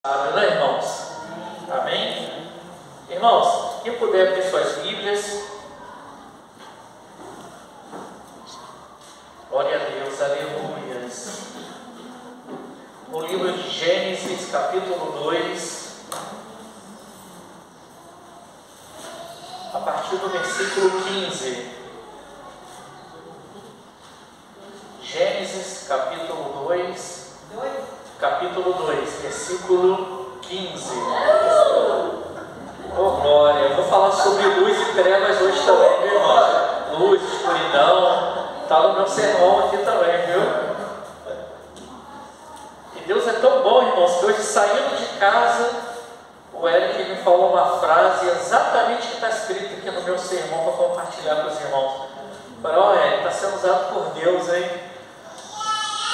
Né, irmãos? Amém? Irmãos, quem puder abrir suas Bíblias. Glória a Deus, aleluias. No livro de Gênesis, capítulo 2, a partir do versículo 15. Gênesis, capítulo 2. Capítulo 2, versículo 15. Oh, glória! Eu vou falar sobre luz e trevas hoje também, viu, irmão? Luz, escuridão, está no meu sermão aqui também, viu? E Deus é tão bom, irmãos, que hoje, saindo de casa, o Eric me falou uma frase exatamente que está escrita aqui no meu sermão para compartilhar com os irmãos. Eu falei, ó, Eric, está sendo usado por Deus, hein?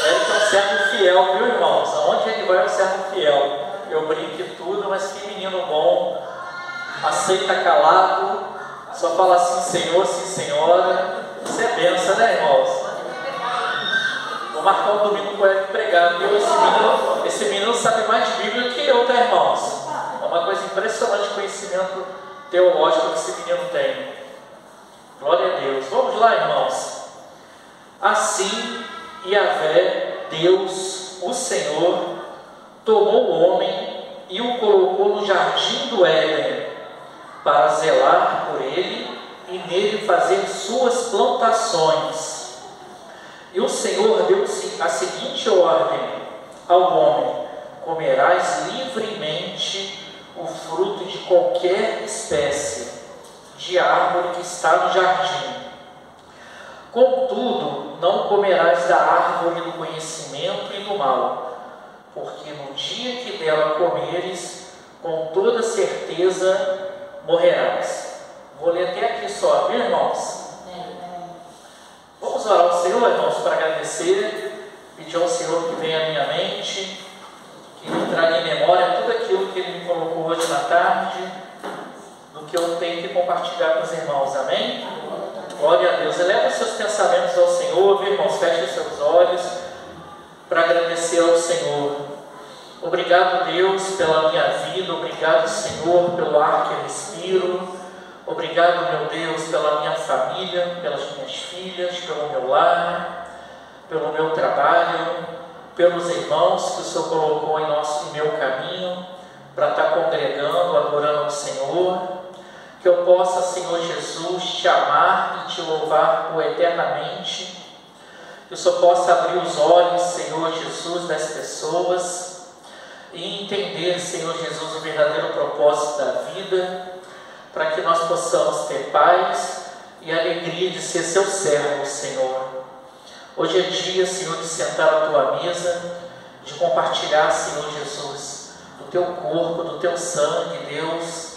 Eric é um servo fiel, viu, irmãos? Aonde ele vai é um servo fiel. Eu brinco e tudo, mas que menino bom. Aceita calado. Só fala assim, Senhor, sim, senhora. Isso é benção, né, irmãos? Vou marcar um domingo com o Eric pregar, viu? Esse menino sabe mais de Bíblia que eu, tá, irmãos? É uma coisa impressionante o conhecimento teológico que esse menino tem. Glória a Deus. Vamos lá, irmãos. Assim, Yahvé, Deus, o Senhor, tomou o homem e o colocou no jardim do Éden, para zelar por ele e nele fazer suas plantações. E o Senhor deu a seguinte ordem ao homem: comerás livremente o fruto de qualquer espécie de árvore que está no jardim. Contudo, não comerás da árvore do conhecimento e do mal, porque no dia que dela comeres, com toda certeza morrerás. Vou ler até aqui só, viu, irmãos? Vamos orar ao Senhor, irmãos, para agradecer, pedir ao Senhor que venha à minha mente, que me traga em memória tudo aquilo que Ele me colocou hoje na tarde, do que eu tenho que compartilhar com os irmãos, amém? Glória a Deus. Eleva os seus pensamentos ao Senhor, viu, irmãos? Feche os seus olhos para agradecer ao Senhor. Obrigado, Deus, pela minha vida. Obrigado, Senhor, pelo ar que eu respiro. Obrigado, meu Deus, pela minha família, pelas minhas filhas, pelo meu lar, pelo meu trabalho, pelos irmãos que o Senhor colocou em meu caminho para estar congregando, adorando o Senhor. Que eu possa, Senhor Jesus, te amar e te louvar eternamente. Que o Senhor possa abrir os olhos, Senhor Jesus, das pessoas e entender, Senhor Jesus, o verdadeiro propósito da vida, para que nós possamos ter paz e alegria de ser seu servo, Senhor. Hoje é dia, Senhor, de sentar à tua mesa, de compartilhar, Senhor Jesus, do teu corpo, do teu sangue, Deus,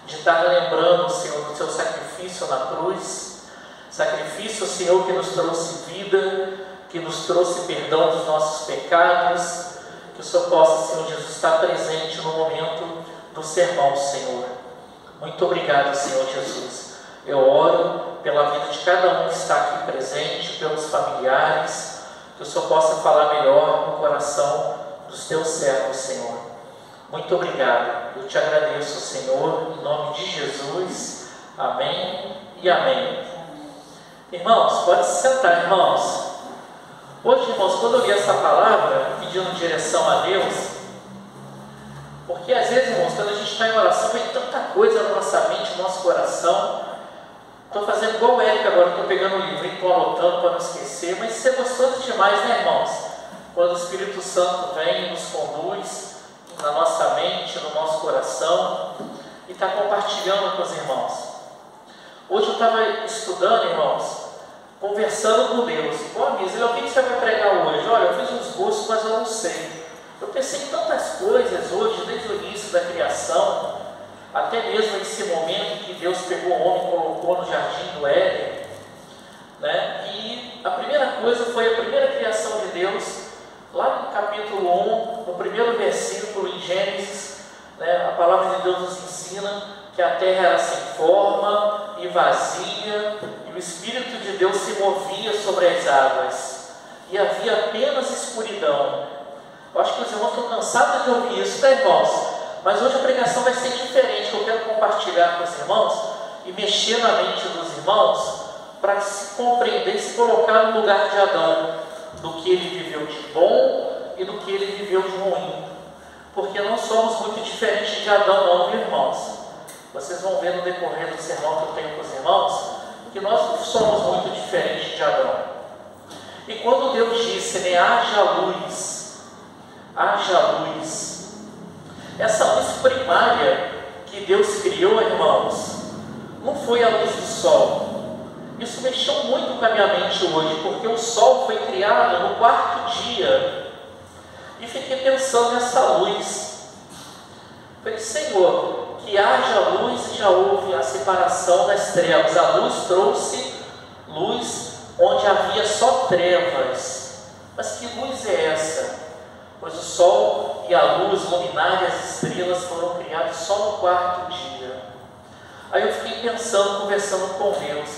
de estar lembrando, Senhor, do seu sacrifício na cruz, sacrifício, Senhor, que nos trouxe vida, que nos trouxe perdão dos nossos pecados. Que o Senhor possa, Senhor Jesus, estar presente no momento do sermão, Senhor. Muito obrigado, Senhor Jesus. Eu oro pela vida de cada um que está aqui presente, pelos familiares, que o Senhor possa falar melhor no coração dos teus servos, Senhor. Muito obrigado. Eu te agradeço, Senhor, em nome de Jesus. Amém e amém. Irmãos, pode se sentar, irmãos. Hoje, irmãos, quando eu li essa palavra, pedindo direção a Deus, porque às vezes, irmãos, quando a gente está em oração, vem tanta coisa na nossa mente, no nosso coração. Estou fazendo igual o Eric agora, estou pegando o livrinho, estou anotando para não esquecer, mas isso é gostoso demais, né, irmãos? Quando o Espírito Santo vem e nos conduz na nossa mente, no nosso coração, e está compartilhando com os irmãos. Hoje eu estava estudando, irmãos, conversando com Deus. Ó, Misa, o que você vai pregar hoje? Olha, eu fiz uns gostos, mas eu não sei. Eu pensei em tantas coisas hoje, desde o início da criação, até mesmo esse momento que Deus pegou o homem e colocou no jardim do Éden, né? E a primeira coisa foi a primeira criação de Deus. Lá no capítulo 1, no primeiro versículo em Gênesis, né, a palavra de Deus nos ensina que a terra era sem forma e vazia, e o Espírito de Deus se movia sobre as águas, e havia apenas escuridão. Eu acho que os irmãos estão cansados de ouvir isso, né, irmãos? Mas hoje a pregação vai ser diferente. Eu quero compartilhar com os irmãos e mexer na mente dos irmãos para se compreender, se colocar no lugar de Adão, do que ele viveu de bom e do que ele viveu de ruim. Porque não somos muito diferentes de Adão, não, viu, irmãos? Vocês vão ver no decorrer do sermão que eu tenho com os irmãos, que nós não somos muito diferentes de Adão. E quando Deus disse, né, haja luz, essa luz primária que Deus criou, irmãos, não foi a luz do sol. Isso mexeu muito com a minha mente hoje, porque o sol foi criado no quarto dia. E fiquei pensando nessa luz. Falei, Senhor, que haja luz, e já houve a separação das trevas. A luz trouxe luz onde havia só trevas. Mas que luz é essa? Pois o sol e a luz, luminárias, as estrelas foram criados só no quarto dia. Aí eu fiquei pensando, conversando com Deus,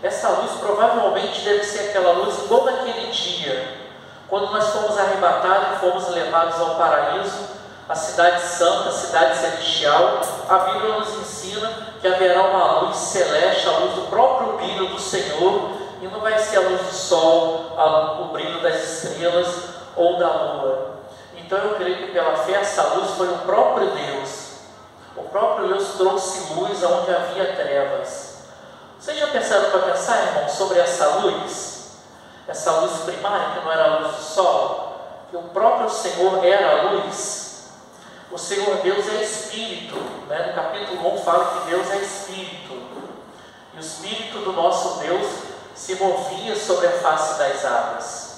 essa luz provavelmente deve ser aquela luz igual naquele dia, quando nós fomos arrebatados e fomos levados ao paraíso, a cidade santa, a cidade celestial. A Bíblia nos ensina que haverá uma luz celeste, a luz do próprio brilho do Senhor, e não vai ser a luz do sol, o brilho das estrelas ou da lua. Então eu creio que pela fé essa luz foi o próprio Deus. O próprio Deus trouxe luz aonde havia trevas. Vocês já pensaram para pensar, irmão, sobre essa luz? Essa luz primária que não era a luz do sol? Que o próprio Senhor era a luz. O Senhor Deus é Espírito, né? No capítulo 1 fala que Deus é Espírito. E o Espírito do nosso Deus se movia sobre a face das águas.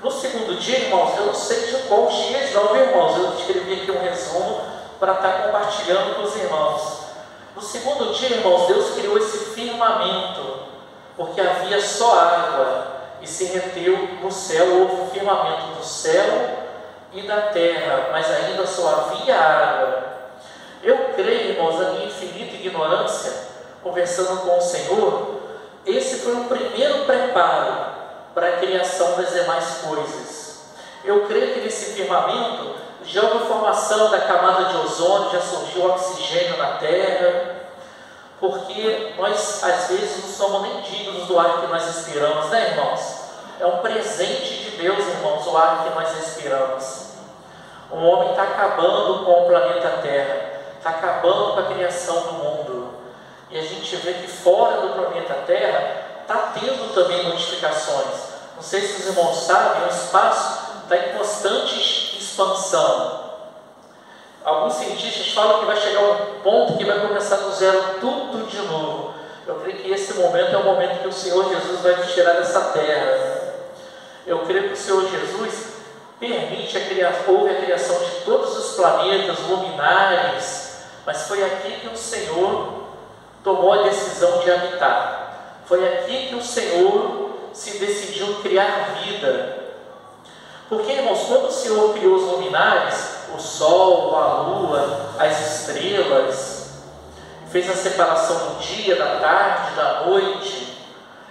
No segundo dia, irmãos, eu não sei de qual dias não, irmãos, eu escrevi aqui um resumo para estar compartilhando com os irmãos. No segundo dia, irmãos, Deus criou esse firmamento, porque havia só água, e se reteu no céu, houve um firmamento do céu e da terra, mas ainda só havia água. Eu creio, irmãos, na minha infinita ignorância, conversando com o Senhor, esse foi o primeiro preparo para a criação das demais coisas. Eu creio que nesse firmamento já houve a formação da camada de ozônio, já surgiu oxigênio na Terra, porque nós às vezes não somos nem dignos do ar que nós respiramos, né, irmãos? É um presente de Deus, irmãos, o ar que nós respiramos. O homem está acabando com o planeta Terra, está acabando com a criação do mundo, e a gente vê que fora do planeta Terra está tendo também modificações. Não sei se os irmãos sabem, o espaço está em constante expansão. Alguns cientistas falam que vai chegar um ponto que vai começar do zero tudo de novo. Eu creio que esse momento é o momento que o Senhor Jesus vai nos tirar dessa terra. Eu creio que o Senhor Jesus permite houve a criação de todos os planetas luminares, mas foi aqui que o Senhor tomou a decisão de habitar. Foi aqui que o Senhor se decidiu criar vida. Porque, irmãos, quando o Senhor criou os luminares, o sol, a lua, as estrelas, fez a separação do dia, da tarde, da noite.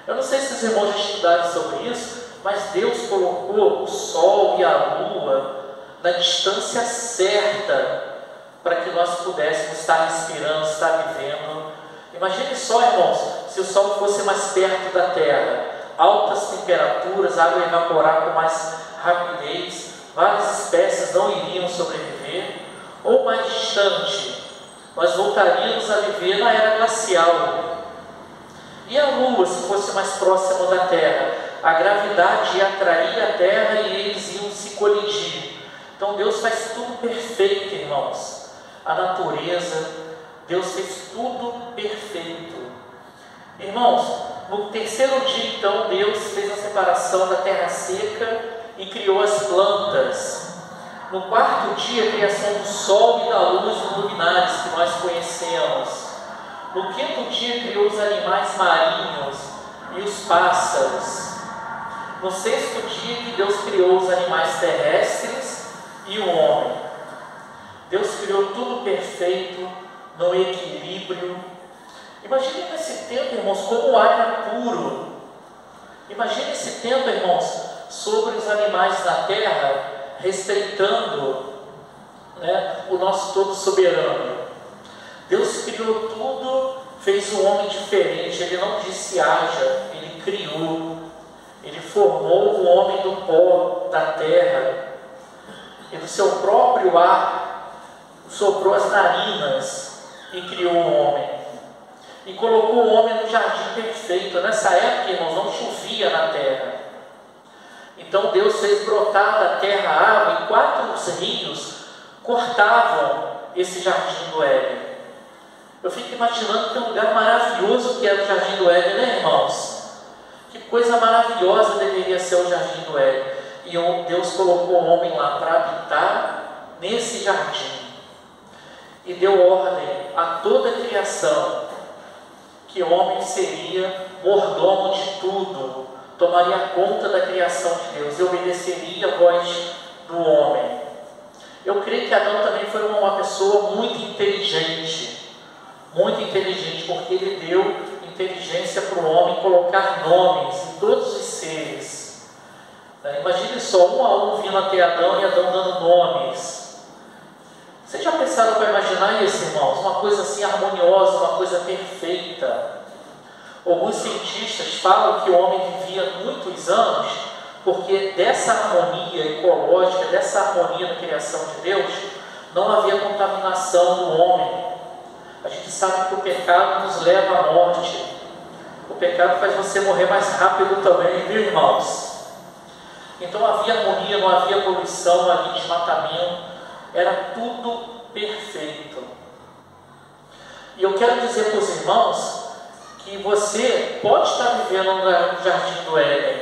Eu não sei se os irmãos já estudaram sobre isso, mas Deus colocou o sol e a lua na distância certa para que nós pudéssemos estar respirando, estar vivendo. Imagine só, irmãos, se o sol fosse mais perto da terra, altas temperaturas, a água ia evaporar com mais rapidez, várias espécies não iriam sobreviver. Ou mais distante, nós voltaríamos a viver na era glacial. E a lua, se fosse mais próxima da terra, a gravidade ia atrair a terra e eles iam se colidir. Então Deus faz tudo perfeito, irmãos. A natureza, Deus fez tudo perfeito. Irmãos, no terceiro dia, então, Deus fez a separação da terra seca e criou as plantas. No quarto dia, a criação do sol e da luz luminares que nós conhecemos. No quinto dia, criou os animais marinhos e os pássaros. No sexto dia, que Deus criou os animais terrestres e o homem. Deus criou tudo perfeito, no equilíbrio. Imagine nesse tempo, irmãos, como o ar era puro. Imagine esse tempo, irmãos, sobre os animais da terra, respeitando, né, o nosso todo soberano. Deus criou tudo, fez o homem diferente. Ele não disse haja, ele criou. Ele formou o homem do pó da terra, e do seu próprio ar soprou as narinas e criou o homem. E colocou o homem no jardim perfeito. Nessa época, irmãos, não chovia na terra. Então Deus fez brotar da terra água, e 4 rios cortavam esse jardim do Éden. Eu fico imaginando que é um lugar maravilhoso que era o jardim do Éden, né, irmãos? Que coisa maravilhosa deveria ser o jardim do Éden. E Deus colocou o homem lá para habitar nesse jardim. E deu ordem a toda a criação que o homem seria mordomo de tudo, tomaria conta da criação de Deus e obedeceria a voz do homem. Eu creio que Adão também foi uma pessoa muito inteligente, porque ele deu inteligência para o homem colocar nomes em todos os seres. Imagine só, um a um vindo até Adão e Adão dando nomes. Vocês já pensaram para imaginar isso, irmãos? Uma coisa assim harmoniosa, uma coisa perfeita. Alguns cientistas falam que o homem vivia muitos anos porque dessa harmonia ecológica, dessa harmonia na criação de Deus, não havia contaminação do homem. A gente sabe que o pecado nos leva à morte. O pecado faz você morrer mais rápido também, viu, irmãos? Então havia harmonia, não havia poluição, não havia desmatamento. Era tudo perfeito. E eu quero dizer para os irmãos que você pode estar vivendo no jardim do Éden.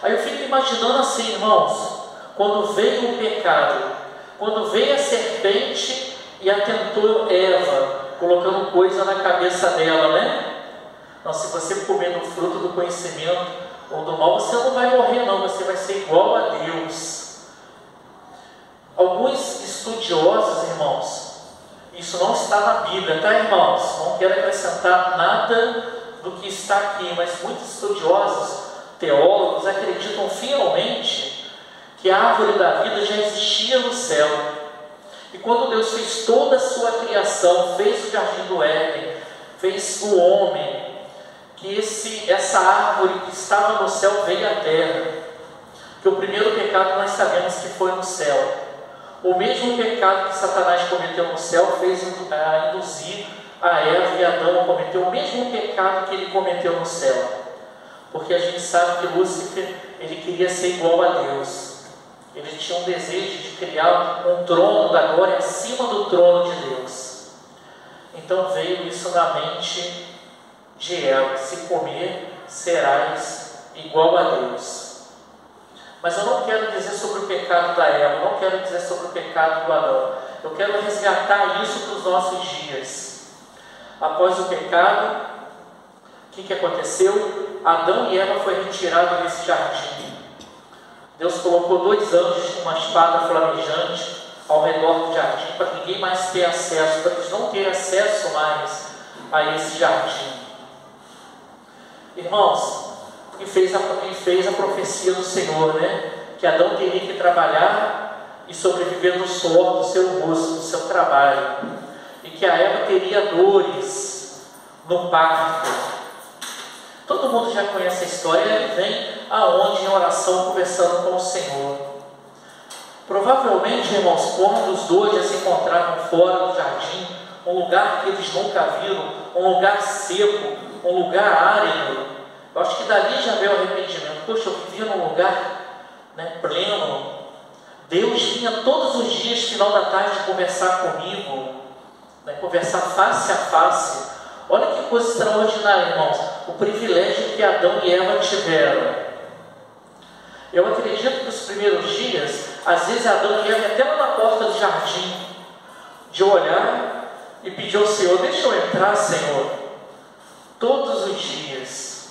Aí eu fico imaginando assim, irmãos, quando veio o pecado, quando veio a serpente e atentou Eva, colocando coisa na cabeça dela, né? Não, se você comer do fruto do conhecimento ou do mal, você não vai morrer não, você vai ser igual a Deus. Alguns estudiosos, irmãos, isso não está na Bíblia, tá, irmãos? Não quero acrescentar nada do que está aqui, mas muitos estudiosos, teólogos, acreditam fielmente que a árvore da vida já existia no céu. E quando Deus fez toda a sua criação, fez o jardim do Éden, fez o homem, que essa árvore que estava no céu veio à terra. Que o primeiro pecado nós sabemos que foi no céu. O mesmo pecado que Satanás cometeu no céu fez induzir a Eva e Adão a cometer o mesmo pecado que ele cometeu no céu. Porque a gente sabe que Lúcifer, ele queria ser igual a Deus. Ele tinha um desejo de criar um trono da glória acima do trono de Deus. Então veio isso na mente de Eva: se comer, serás igual a Deus. Mas eu não quero dizer sobre o pecado da Eva, não quero dizer sobre o pecado do Adão. Eu quero resgatar isso para os nossos dias. Após o pecado, o que aconteceu? Adão e Eva foram retirados desse jardim. Deus colocou 2 anjos com uma espada flamejante ao redor do jardim, para que ninguém mais tenha acesso, para que eles não tenham acesso mais a esse jardim. Irmãos, e fez a profecia do Senhor, né? Que Adão teria que trabalhar e sobreviver no suor do seu rosto, do seu trabalho, e que a Eva teria dores no parto. Todo mundo já conhece a história. Ele vem aonde em oração conversando com o Senhor. Provavelmente, irmãos, quando os dois já se encontravam fora do jardim, um lugar que eles nunca viram, um lugar seco, um lugar árido, eu acho que dali já veio o arrependimento. Poxa, eu vivia num lugar, né, pleno. Deus vinha todos os dias, final da tarde, conversar comigo, né, conversar face a face. Olha que coisa extraordinária, irmãos. O privilégio que Adão e Eva tiveram. Eu acredito que os primeiros dias, às vezes Adão e Eva até lá na porta do jardim, de olhar e pedir ao Senhor: deixa eu entrar, Senhor, todos os dias.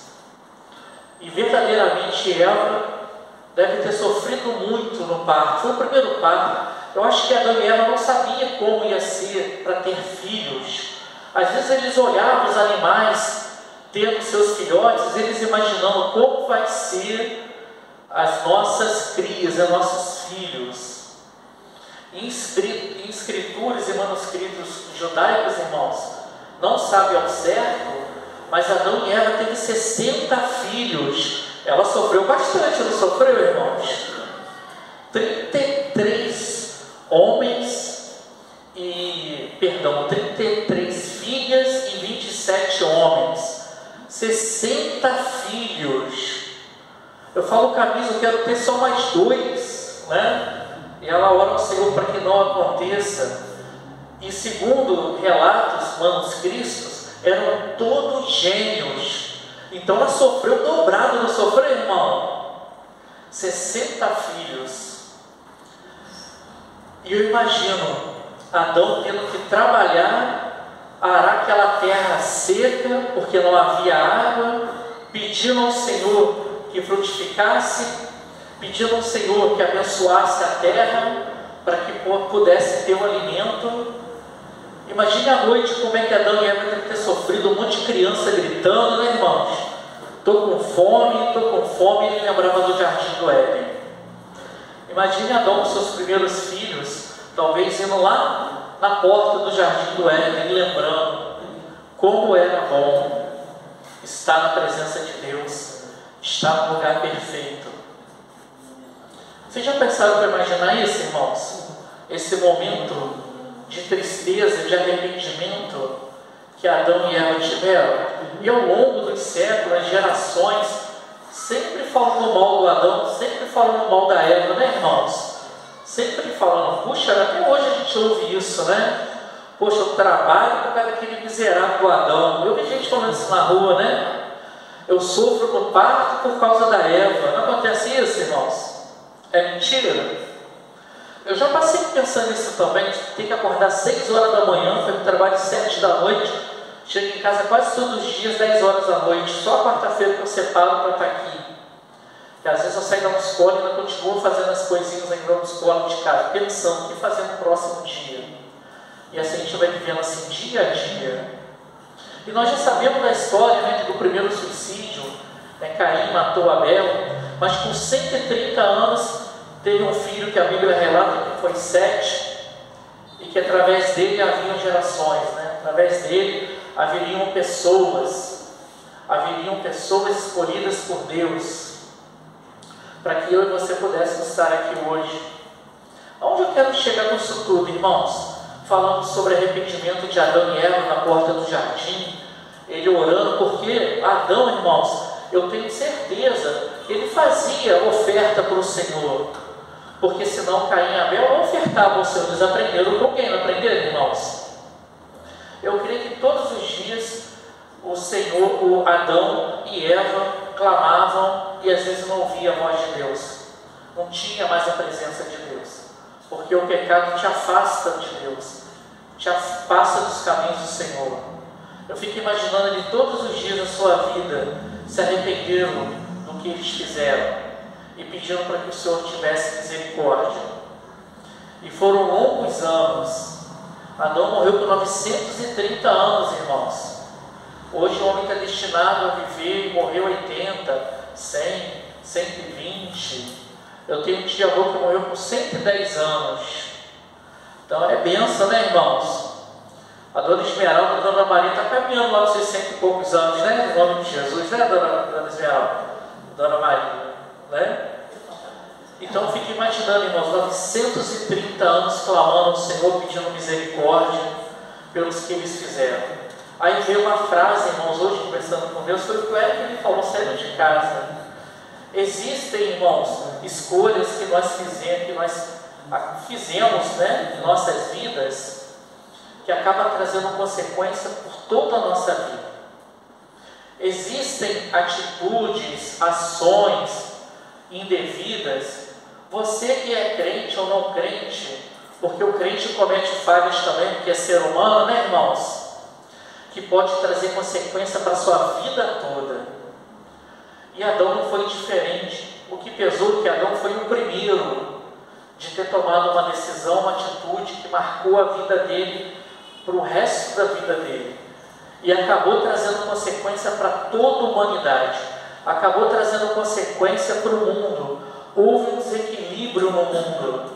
E verdadeiramente Eva deve ter sofrido muito no parto. Foi o primeiro parto. Eu acho que Adão e Eva não sabiam como ia ser para ter filhos. Às vezes eles olhavam os animais tendo seus filhotes, eles imaginando como vai ser as nossas crias, as nossas filhos. Em escrituras e manuscritos judaicos, irmãos, não sabe ao certo, mas Adão e Eva teve 60 filhos. Ela sofreu bastante, não sofreu, irmãos? 33 homens e, 33 filhas e 27 homens. 60 filhos. Eu falo camisa, eu quero ter só mais 2, né? E ela ora ao Senhor para que não aconteça. E segundo relatos manuscritos, eram todos gêmeos. Então ela sofreu dobrado, não sofreu, irmão? 60 filhos. E eu imagino Adão tendo que trabalhar, arar aquela terra seca, porque não havia água, pedindo ao Senhor que frutificasse, pedindo ao Senhor que abençoasse a terra, para que pudesse ter o alimento. Imagine à noite como é que Adão e Eva devem ter sofrido, um monte de criança gritando, né, irmãos? Estou com fome, e ele lembrava do jardim do Éden. Imagine Adão com seus primeiros filhos, talvez indo lá na porta do jardim do Éden, lembrando como era bom estar na presença de Deus, estar no lugar perfeito. Vocês já pensaram para imaginar isso, irmãos? Esse momento de tristeza, de arrependimento que Adão e Eva tiveram? E ao longo dos séculos, as gerações, sempre falando mal do Adão, sempre falando mal da Eva, né, irmãos? Sempre falando, puxa, até hoje a gente ouve isso, né? Poxa, eu trabalho por causa daquele miserável do Adão. Eu vi gente falando isso na rua, né? Eu sofro no parto por causa da Eva. Não acontece isso, irmãos? É mentira? Eu já passei pensando nisso também, tem que acordar 6 horas da manhã, foi para o trabalho 7 da noite, chego em casa quase todos os dias, 10 horas da noite, só a quarta-feira que eu separo para estar aqui. E às vezes eu saio da escola e ainda continuo fazendo as coisinhas ainda na escola de casa, pensando o que fazer no próximo dia. E assim a gente vai vivendo assim, dia a dia. E nós já sabemos da história, né, do primeiro suicídio, né, Caim matou Abel, mas com 130 anos teve um filho que a Bíblia relata que foi Sete, e que através dele haviam gerações, né? Através dele haveriam pessoas escolhidas por Deus, para que eu e você pudéssemos estar aqui hoje. Aonde eu quero chegar com isso tudo, irmãos? Falando sobre arrependimento de Adão e Eva na porta do jardim, ele orando, porque Adão, irmãos, eu tenho certeza, ele fazia oferta para o Senhor, porque senão Caim e Abel não ofertavam ao Senhor. Eles aprenderam com quem? Não aprenderam, irmãos? Eu creio que todos os dias o Senhor, o Adão e Eva clamavam e às vezes não ouvia a voz de Deus, não tinha mais a presença de Deus, porque o pecado te afasta de Deus, te afasta dos caminhos do Senhor. Eu fico imaginando ali todos os dias da sua vida se arrependeram do que eles fizeram e pediram para que o Senhor tivesse misericórdia. E foram longos anos. Adão morreu com 930 anos, irmãos. Hoje o homem está destinado a viver e morreu 80, 100, 120. Eu tenho um tio-avô que morreu com 110 anos. Então é bênção, né, irmãos? A dona Esmeralda, a dona Maria está caminhando lá com 60 e poucos anos, né? Em nome de Jesus, né, dona Esmeralda? Dona Maria, né? Então eu fico imaginando, irmãos, 930 anos clamando ao Senhor, pedindo misericórdia pelos que eles fizeram. Aí veio uma frase, irmãos, hoje conversando com Deus, foi o que ele falou saindo de casa. Existem, irmãos, escolhas que nós fizemos, né, em nossas vidas, que acaba trazendo consequência por toda a nossa vida. Existem atitudes, ações indevidas, você que é crente ou não crente, porque o crente comete falhas também, porque é ser humano, né, irmãos? Que pode trazer consequência para a sua vida toda. E Adão não foi diferente. O que pesou é que Adão foi o primeiro de ter tomado uma decisão, uma atitude que marcou a vida dele para o resto da vida dele, e acabou trazendo consequência para toda a humanidade, acabou trazendo consequência para o mundo. Houve um desequilíbrio desequilíbrio no mundo,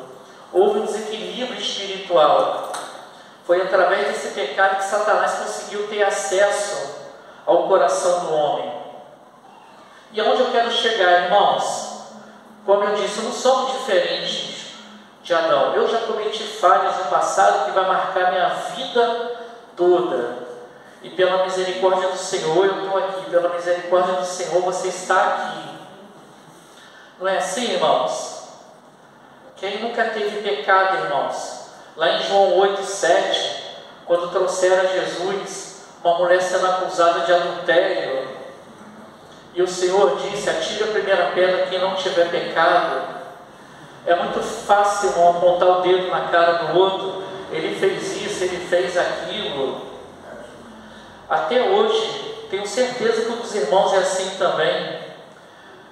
houve um desequilíbrio espiritual. Foi através desse pecado que Satanás conseguiu ter acesso ao coração do homem. E aonde eu quero chegar, irmãos? Como eu disse, não somos diferentes de Adão. Eu já cometi falhas no passado que vai marcar minha vida toda. E pela misericórdia do Senhor eu estou aqui. Pela misericórdia do Senhor você está aqui. Não é assim, irmãos? Quem nunca teve pecado, irmãos? Lá em João 8:7, quando trouxeram a Jesus uma mulher sendo acusada de adultério, e o Senhor disse: atire a primeira pedra quem não tiver pecado. É muito fácil, irmão, apontar o dedo na cara do outro. Ele fez isso, ele fez aquilo. Até hoje, tenho certeza que os irmãos é assim também,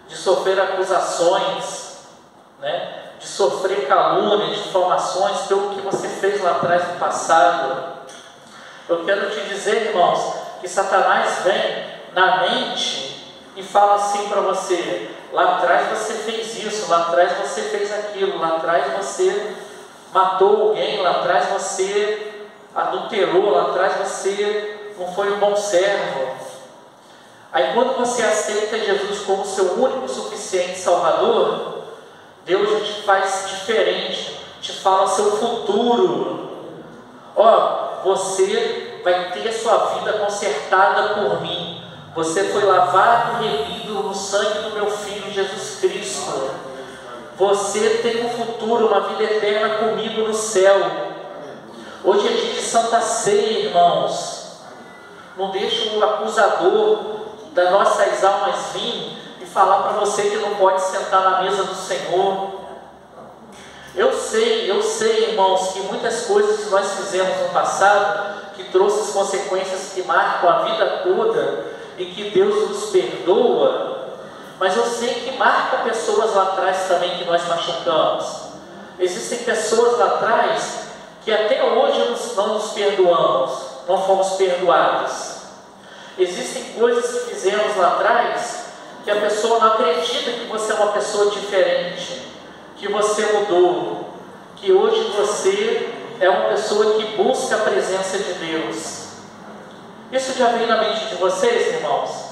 de sofrer acusações, né? De sofrer calúnia, difamações pelo que você fez lá atrás no passado. Eu quero te dizer, irmãos, que Satanás vem na mente e fala assim para você: lá atrás você fez isso, lá atrás você fez aquilo, lá atrás você matou alguém, lá atrás você adulterou, lá atrás você não foi um bom servo. Aí quando você aceita Jesus como seu único, suficiente Salvador, Deus já te faz diferente, te fala seu futuro. Você vai ter a sua vida consertada por mim. Você foi lavado e remido no sangue do meu Filho Jesus Cristo. Você tem um futuro, uma vida eterna comigo no céu. Hoje é dia de Santa Ceia, irmãos. Não deixe o acusador das nossas almas vir e falar para você que não pode sentar na mesa do Senhor. Eu sei, irmãos, que muitas coisas que nós fizemos no passado, que trouxe as consequências que marcam a vida toda, e que Deus nos perdoa, mas eu sei que marca pessoas lá atrás também que nós machucamos. Existem pessoas lá atrás que até hoje não nos perdoamos, não fomos perdoados. Existem coisas que fizemos lá atrás que a pessoa não acredita que você é uma pessoa diferente, que você mudou, que hoje você é uma pessoa que busca a presença de Deus. Isso já veio na mente de vocês, irmãos?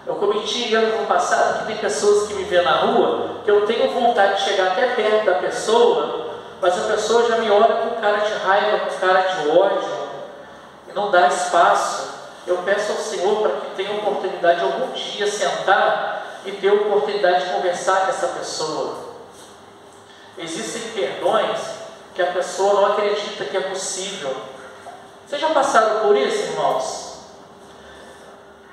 Eu cometi erro no passado que tem pessoas que me vêem na rua, que eu tenho vontade de chegar até perto da pessoa, mas a pessoa já me olha com cara de raiva, com cara de ódio, e não dá espaço. Eu peço ao Senhor para que tenha oportunidade de algum dia sentar e ter oportunidade de conversar com essa pessoa. Existem perdões que a pessoa não acredita que é possível. Vocês já passaram por isso, irmãos?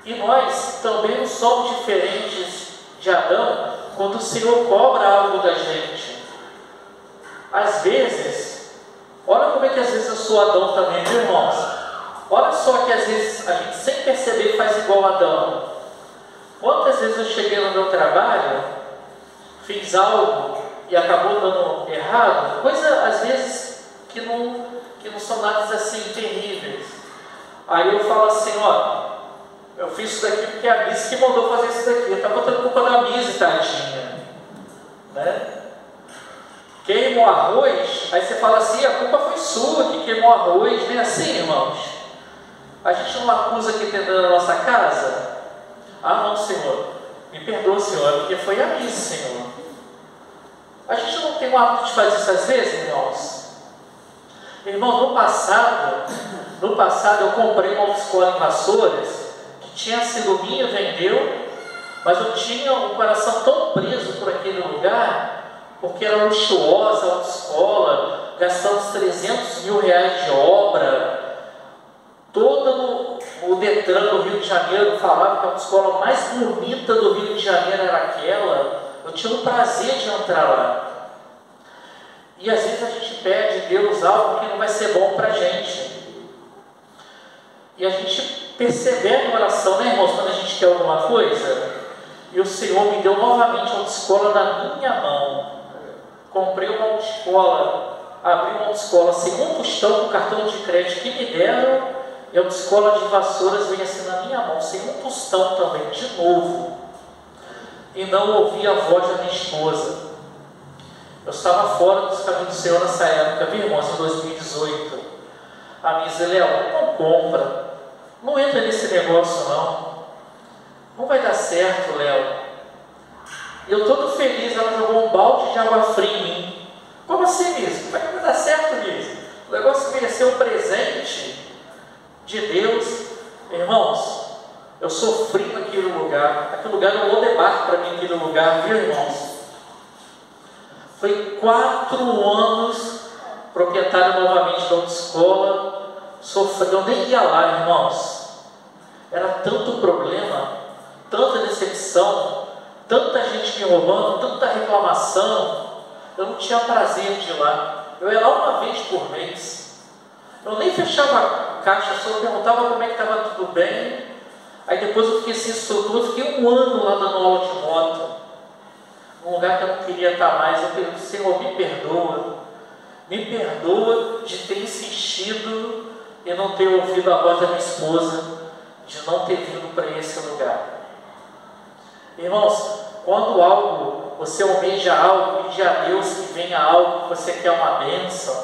E nós também não somos diferentes de Adão quando o Senhor cobra algo da gente. Às vezes, olha como é que às vezes eu sou Adão também, viu, irmãos? Olha só que às vezes a gente sem perceber faz igual a Adão. Quantas vezes eu cheguei no meu trabalho, fiz algo e acabou dando errado, coisa às vezes que não são nada assim terríveis. Aí eu falo assim: eu fiz isso daqui porque a Miss que mandou fazer isso daqui. Eu estava botando culpa na Miss, tadinha, né? Queimou arroz, aí você fala assim: a culpa foi sua que queimou arroz. Não é assim, irmãos? A gente não acusa quem está dentro da nossa casa. Ah, não, Senhor, me perdoa, Senhor, porque foi a Miss, Senhor. A gente não tem o hábito de fazer isso às vezes, irmãos? Irmão, no passado eu comprei uma autoescola em Vassouras, que tinha sido minha, vendeu, mas eu tinha um coração tão preso por aquele lugar, porque era luxuosa a autoescola, gastamos 300 mil reais de obra, todo o Detran do Rio de Janeiro falava que a autoescola mais bonita do Rio de Janeiro era aquela. Eu tinha o prazer de entrar lá. E às vezes a gente pede a Deus algo que não vai ser bom para a gente. E a gente persevera em oração, né, irmãos, quando a gente quer alguma coisa. E o Senhor me deu novamente a autoescola na minha mão. Comprei uma autoescola, abri uma autoescola sem um tostão com cartão de crédito que me deram. E a autoescola de Vassouras veio assim na minha mão, sem um tostão também, de novo. E não ouvi a voz da minha esposa. Eu estava fora dos caminhos do Senhor nessa época, viu, irmãos, em 2018. A minha disse: Léo, não compra, não entra nesse negócio não vai dar certo, Léo. E eu todo feliz, ela jogou um balde de água fria em mim. Como assim, Liz? Como é que vai dar certo, Liz? O negócio mereceu um presente de Deus. Irmãos, eu sofri naquele lugar. Aquele lugar é um lodebar para mim, aquele lugar, viu, irmãos? Foi 4 anos proprietário novamente da autoescola, sofrendo, eu nem ia lá, irmãos. Era tanto problema, tanta decepção, tanta gente me roubando, tanta reclamação. Eu não tinha prazer de ir lá. Eu ia lá uma vez por mês. Eu nem fechava a caixa, só perguntava como é que estava tudo bem. Aí depois eu fiquei sem instrutor, fiquei 1 ano lá dando aula de moto. Num lugar que eu não queria estar mais. Eu falei: Senhor, me perdoa. Me perdoa de ter insistido e não ter ouvido a voz da minha esposa, de não ter vindo para esse lugar. Irmãos, quando você almeja algo, pedir a Deus que venha algo que você quer uma bênção,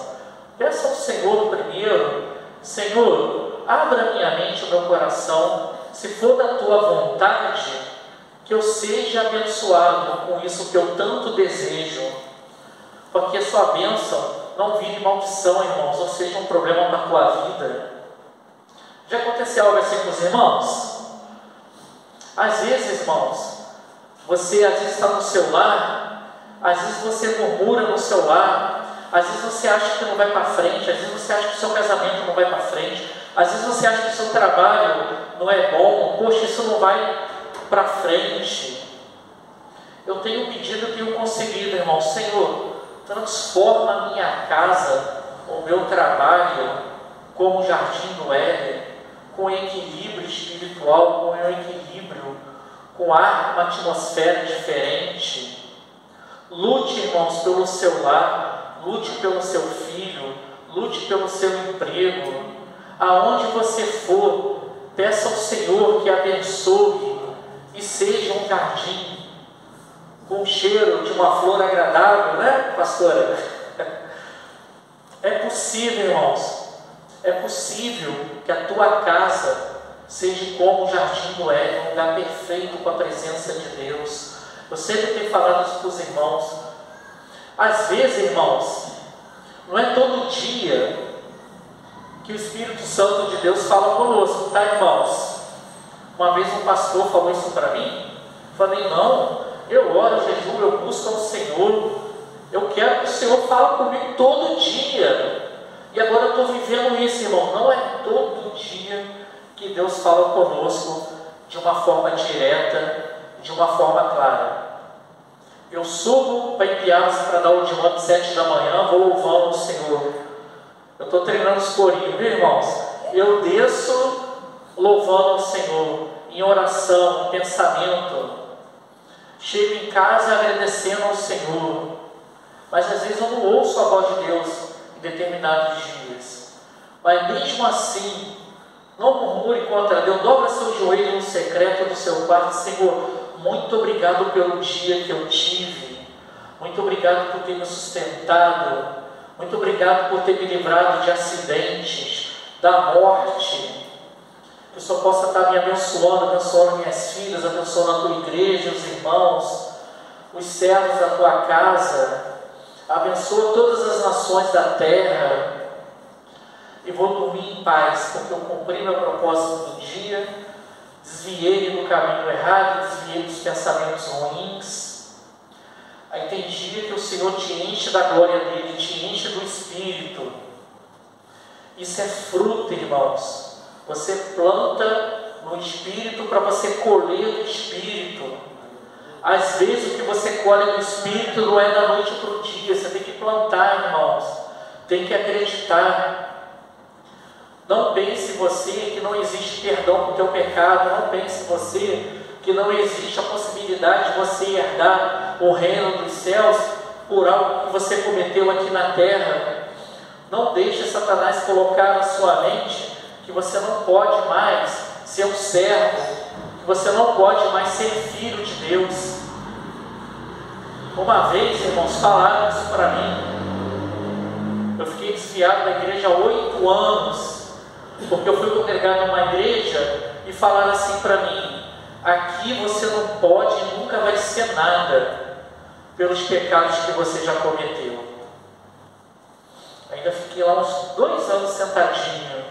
peça ao Senhor primeiro: Senhor, abra minha mente e o meu coração, se for da tua vontade, que eu seja abençoado com isso que eu tanto desejo, porque a sua bênção não vire maldição, irmãos, ou seja, um problema para a tua vida. Já aconteceu algo assim com os irmãos? Às vezes, irmãos, você às vezes está no seu lar, às vezes você murmura no seu lar, às vezes você acha que não vai para frente, às vezes você acha que o seu casamento não vai para frente, às vezes você acha que o seu trabalho não é bom, poxa, isso não vai para frente. Eu tenho pedido, eu tenho conseguido, irmão: Senhor, transforma a minha casa, o meu trabalho, como o jardim do Éden, com equilíbrio espiritual, com equilíbrio, com ar, uma atmosfera diferente. Lute, irmãos, pelo seu lar, lute pelo seu filho, lute pelo seu emprego. Aonde você for, peça ao Senhor que abençoe e seja um jardim com o cheiro de uma flor agradável, né, pastora? É possível, irmãos, é possível que a tua casa seja como o jardim do Éden, um lugar perfeito com a presença de Deus. Eu sempre tenho falado isso para os irmãos. Às vezes, irmãos, não é todo dia que o Espírito Santo de Deus fala conosco, tá, irmãos? Uma vez um pastor falou isso para mim. Falei: não, eu oro, jejuo, eu busco ao Senhor, eu quero que o Senhor fale comigo todo dia. E agora eu estou vivendo isso, irmão. Não é todo dia que Deus fala conosco de uma forma direta, de uma forma clara. Eu subo para Ipiaras para dar o de manhã às 7 da manhã, vou louvando o Senhor. Eu estou treinando os corinhos, viu, irmãos? Eu desço louvando ao Senhor, em oração, em pensamento. Chego em casa agradecendo ao Senhor. Mas às vezes eu não ouço a voz de Deus em determinados dias. Mas mesmo assim, não murmure contra Deus. Dobra seu joelho no secreto do seu quarto: Senhor, muito obrigado pelo dia que eu tive. Muito obrigado por ter me sustentado. Muito obrigado por ter me livrado de acidentes, da morte. Que o Senhor possa estar me abençoando minhas filhas, abençoando a tua igreja, os irmãos, os servos da tua casa. Abençoa todas as nações da terra. E vou dormir em paz, porque eu cumpri meu propósito do dia, desviei do caminho errado, desviei dos pensamentos ruins. Aí tem dia que o Senhor te enche da glória dele, te enche do Espírito. Isso é fruto, irmãos. Você planta no Espírito para você colher do Espírito. Às vezes o que você colhe do Espírito não é da noite para o dia. Você tem que plantar, irmãos. Tem que acreditar. Não pense você que não existe perdão para o teu pecado. Não pense você que não existe a possibilidade de você herdar o reino dos céus por algo que você cometeu aqui na terra. Não deixe Satanás colocar na sua mente que você não pode mais ser um servo, que você não pode mais ser filho de Deus. Uma vez, irmãos, falaram isso para mim. Eu fiquei desviado da igreja há 8 anos, porque eu fui congregado numa igreja e falaram assim para mim: aqui você não pode e nunca vai ser nada pelos pecados que você já cometeu. Ainda fiquei lá uns 2 anos sentadinho,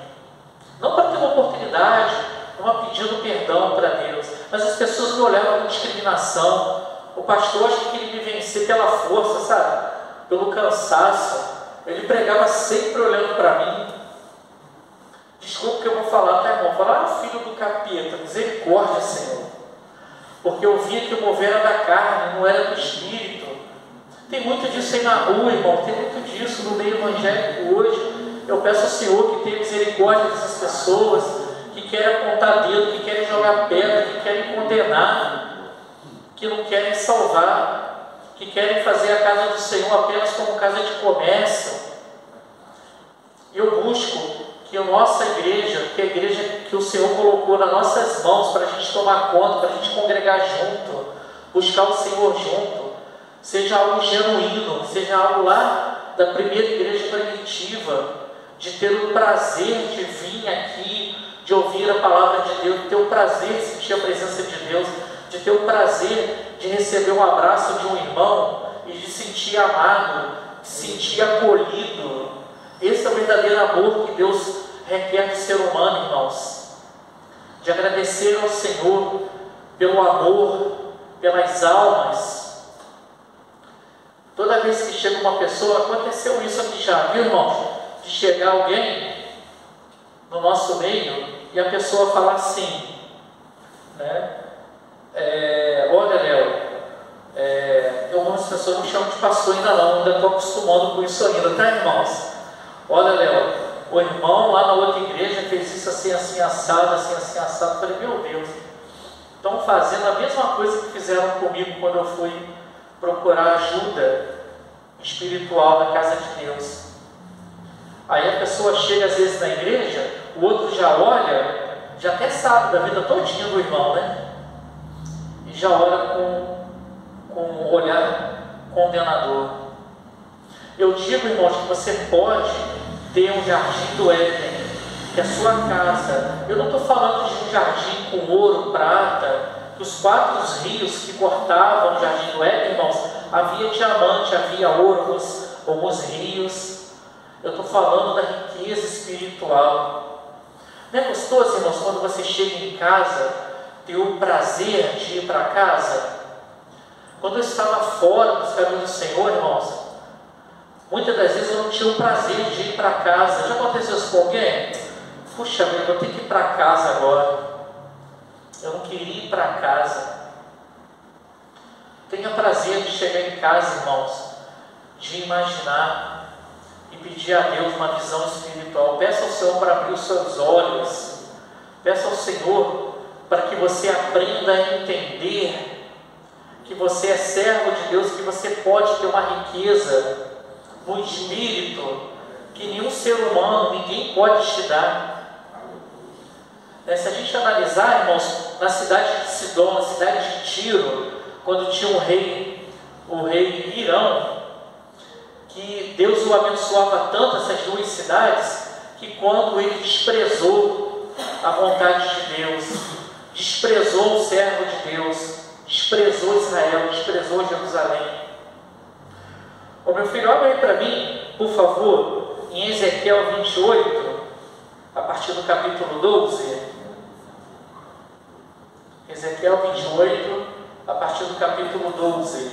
não para ter uma oportunidade, não pedindo perdão para Deus, mas as pessoas me olhavam com discriminação. O pastor acha que ele me vencia pela força, sabe? Pelo cansaço. Ele pregava sempre olhando para mim. Desculpa que eu vou falar, tá, irmão? Falar, filho do capeta, misericórdia, Senhor. Porque eu via que o mover era da carne, não era do Espírito. Tem muito disso aí na rua, irmão. Tem muito disso no meio evangélico hoje. Eu peço ao Senhor que tenha misericórdia dessas pessoas que querem apontar dedo, que querem jogar pedra, que querem condenar, que não querem salvar, que querem fazer a casa do Senhor apenas como casa de comércio. Eu busco que a nossa igreja, que a igreja que o Senhor colocou nas nossas mãos para a gente tomar conta, para a gente congregar junto, buscar o Senhor junto, seja algo genuíno, seja algo lá da primeira igreja primitiva, de ter o prazer de vir aqui, de ouvir a palavra de Deus, de ter o prazer de sentir a presença de Deus, de ter o prazer de receber um abraço de um irmão e de sentir amado, de sentir acolhido. Esse é o verdadeiro amor que Deus requer do ser humano, irmãos. De agradecer ao Senhor pelo amor, pelas almas. Toda vez que chega uma pessoa, aconteceu isso aqui já, viu, irmãos? De chegar alguém no nosso meio e a pessoa falar assim, né? Olha, Léo, algumas pessoas não chamam de pastor ainda estou acostumando com isso ainda, tá, irmãos? Olha, Léo, o irmão lá na outra igreja fez isso assim, assim, assado, assim, assim, assado. Eu falei, meu Deus, estão fazendo a mesma coisa que fizeram comigo quando eu fui procurar ajuda espiritual na casa de Deus. Aí a pessoa chega às vezes na igreja, o outro já olha, já até sabe da vida todinha do irmão, né? E já olha com um olhar condenador. Eu digo, irmãos, que você pode ter um jardim do Éden, que é a sua casa. Eu não estou falando de um jardim com ouro, prata, que os 4 rios que cortavam o jardim do Éden, irmãos, havia diamante, havia ouro, alguns rios. Eu estou falando da riqueza espiritual. Não é gostoso, irmãos, quando você chega em casa, ter o prazer de ir para casa? Quando eu estava fora dos caminhos do Senhor, irmãos, muitas das vezes eu não tinha o prazer de ir para casa. Já aconteceu isso com alguém? Puxa vida, eu vou ter que ir para casa agora. Eu não queria ir para casa. Tenha prazer de chegar em casa, irmãos, de imaginar e pedir a Deus uma visão espiritual. Peça ao Senhor para abrir os seus olhos. Peça ao Senhor para que você aprenda a entender que você é servo de Deus, que você pode ter uma riqueza no espírito que nenhum ser humano, ninguém pode te dar. Se a gente analisar, irmãos, na cidade de Sidom, na cidade de Tiro, quando tinha o rei Irão, que Deus o abençoava tanto, essas 2 cidades, que quando ele desprezou a vontade de Deus, desprezou o servo de Deus, desprezou Israel, desprezou Jerusalém. Ô meu filho, olha aí para mim, por favor, em Ezequiel 28, a partir do capítulo 12. Ezequiel 28, a partir do capítulo 12.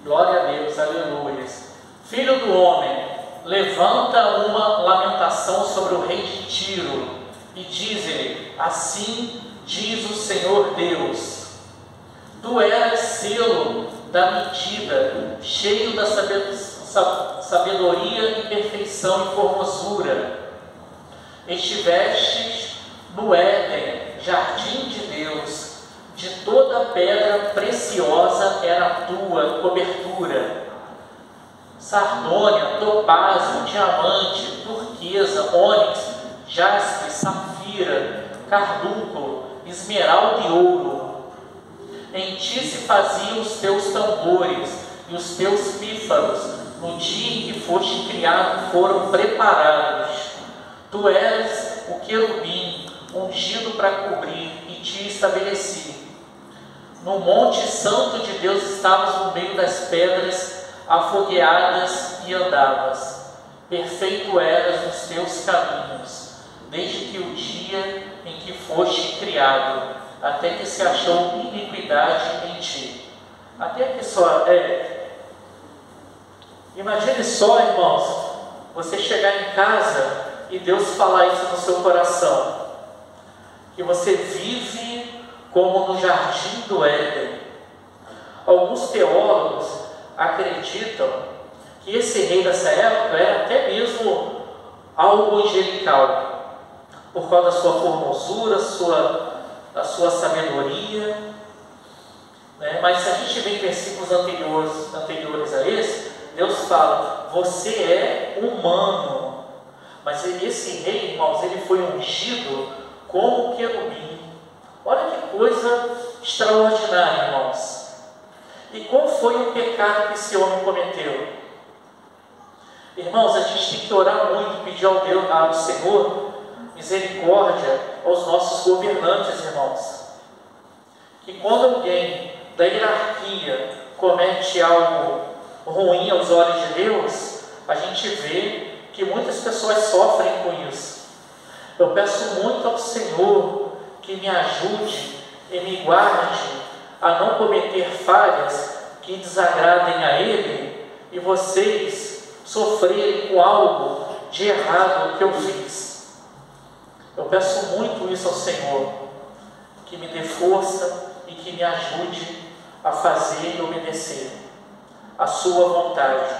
Glória a Deus, aleluia. Filho do homem, levanta uma lamentação sobre o rei de Tiro e diz-lhe: assim diz o Senhor Deus, tu eras selo da medida, cheio da sabedoria e perfeição e formosura. Estivestes no Éden, jardim de Deus, de toda pedra preciosa era a tua cobertura, sardônia, topázio, diamante, turquesa, ônix, jaspe, safira, carbúnculo, esmeralda e ouro. Em ti se faziam os teus tambores e os teus pífaros, no dia em que foste criado, foram preparados. Tu eras o querubim, ungido para cobrir, e te estabeleci. No monte santo de Deus estavas no meio das pedras afogueadas e andavas. Perfeito eras nos teus caminhos, desde que o dia em que foste criado, até que se achou iniquidade em ti. Até que só imagine só, irmãos, você chegar em casa e Deus falar isso no seu coração, que você vive como no jardim do Éden. Alguns teólogos acreditam que esse rei dessa época era até mesmo algo angelical, por causa da sua formosura, da sua sabedoria, né? Mas se a gente vê em versículos anteriores a esse, Deus fala: você é humano. Mas esse rei, irmãos, ele foi ungido como querubim. Olha que coisa extraordinária, irmãos. E qual foi o pecado que esse homem cometeu? Irmãos, a gente tem que orar muito, pedir ao Senhor misericórdia aos nossos governantes, irmãos. Que quando alguém da hierarquia comete algo ruim aos olhos de Deus, a gente vê que muitas pessoas sofrem com isso. Eu peço muito ao Senhor que me ajude e me guarde a não cometer falhas que desagradem a Ele e vocês sofrerem com algo de errado que eu fiz. Eu peço muito isso ao Senhor, que me dê força e que me ajude a fazer e obedecer a sua vontade.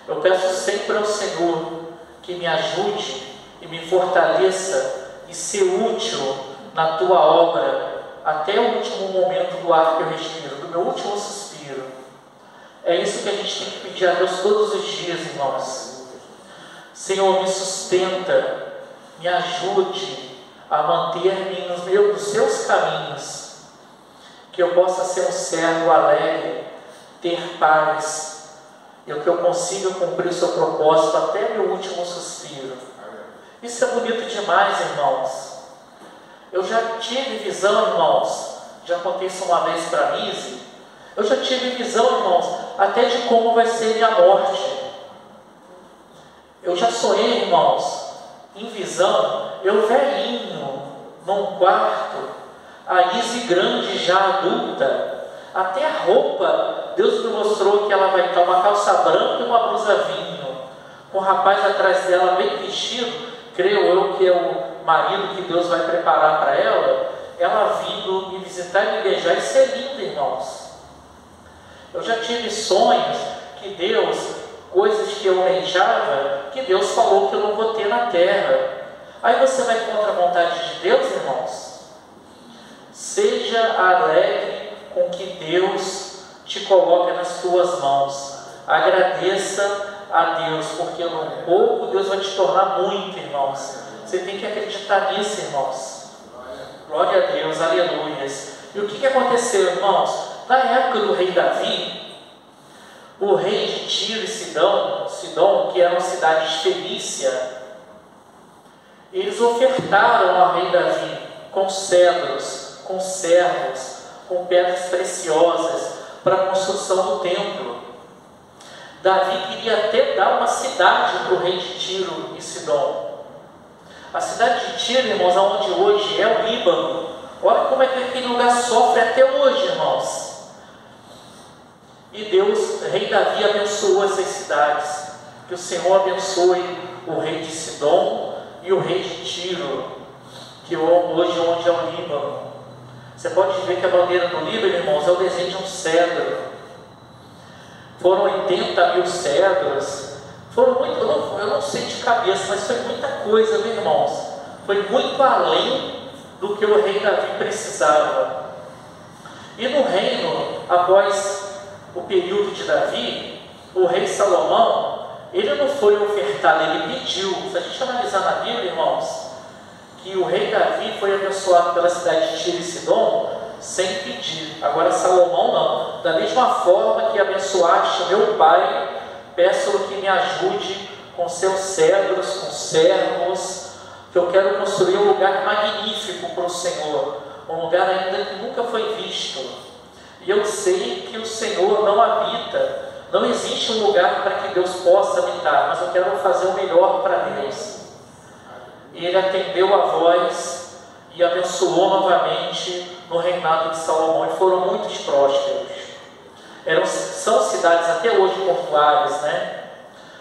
Eu peço sempre ao Senhor que me ajude e me fortaleça e ser útil na tua obra até o último momento do ar que eu respiro, do meu último suspiro. É isso que a gente tem que pedir a Deus todos os dias, irmãos. Senhor, me sustenta, me ajude a manter-me nos seus caminhos, que eu possa ser um servo alegre, ter paz, e que eu consiga cumprir o seu propósito até meu último suspiro. Isso é bonito demais, irmãos. Eu já tive visão, irmãos, já contei isso uma vez para a Nise, eu já tive visão, irmãos, até de como vai ser minha morte. Eu já sonhei, irmãos, em visão, eu velhinho, num quarto, a Nise grande, já adulta, até a roupa, Deus me mostrou que ela vai estar uma calça branca e uma blusa vinho, com um rapaz atrás dela bem vestido, creio eu que é o marido que Deus vai preparar para ela vindo me visitar e me beijar. Isso é lindo, irmãos. Eu já tive sonhos que Deus, coisas que eu almejava, que Deus falou que eu não vou ter na terra. Aí você vai contra a vontade de Deus, irmãos? Seja alegre com que Deus te coloca nas tuas mãos. Agradeça a Deus, porque no pouco Deus vai te tornar muito, irmãos. Você tem que acreditar nisso, irmãos. Glória a Deus, aleluias. E o que aconteceu, irmãos? Na época do rei Davi, o rei de Tiro e Sidom, que eram cidades fenícia, eles ofertaram ao rei Davi com cedros, com servos, com pedras preciosas para a construção do templo. Davi queria até dar uma cidade para o rei de Tiro e Sidom. A cidade de Tiro, irmãos, onde hoje é o Líbano. Olha como é que aquele lugar sofre até hoje, irmãos. E Deus, rei Davi, abençoou essas cidades. Que o Senhor abençoe o rei de Sidom e o rei de Tiro, que hoje onde é o Líbano. Você pode ver que a bandeira do Líbano, irmãos, é o desenho de um cedro. Foram 80 mil cedros. Foram muito, eu não sei de cabeça, mas foi muita coisa, viu, irmãos? Foi muito além do que o rei Davi precisava. E no reino, após o período de Davi, o rei Salomão, ele não foi ofertado, ele pediu. Se a gente analisar na Bíblia, irmãos, que o rei Davi foi abençoado pela cidade de Tiro e Sidom sem pedir. Agora Salomão não. Da mesma forma que abençoaste meu pai, peço que me ajude com seus cedros, com servos, que eu quero construir um lugar magnífico para o Senhor, um lugar ainda que nunca foi visto. E eu sei que o Senhor não habita, não existe um lugar para que Deus possa habitar, mas eu quero fazer o melhor para Deus. E ele atendeu a voz e abençoou novamente no reinado de Salomão, e foram muitos prósperos. São cidades até hoje portuárias, né?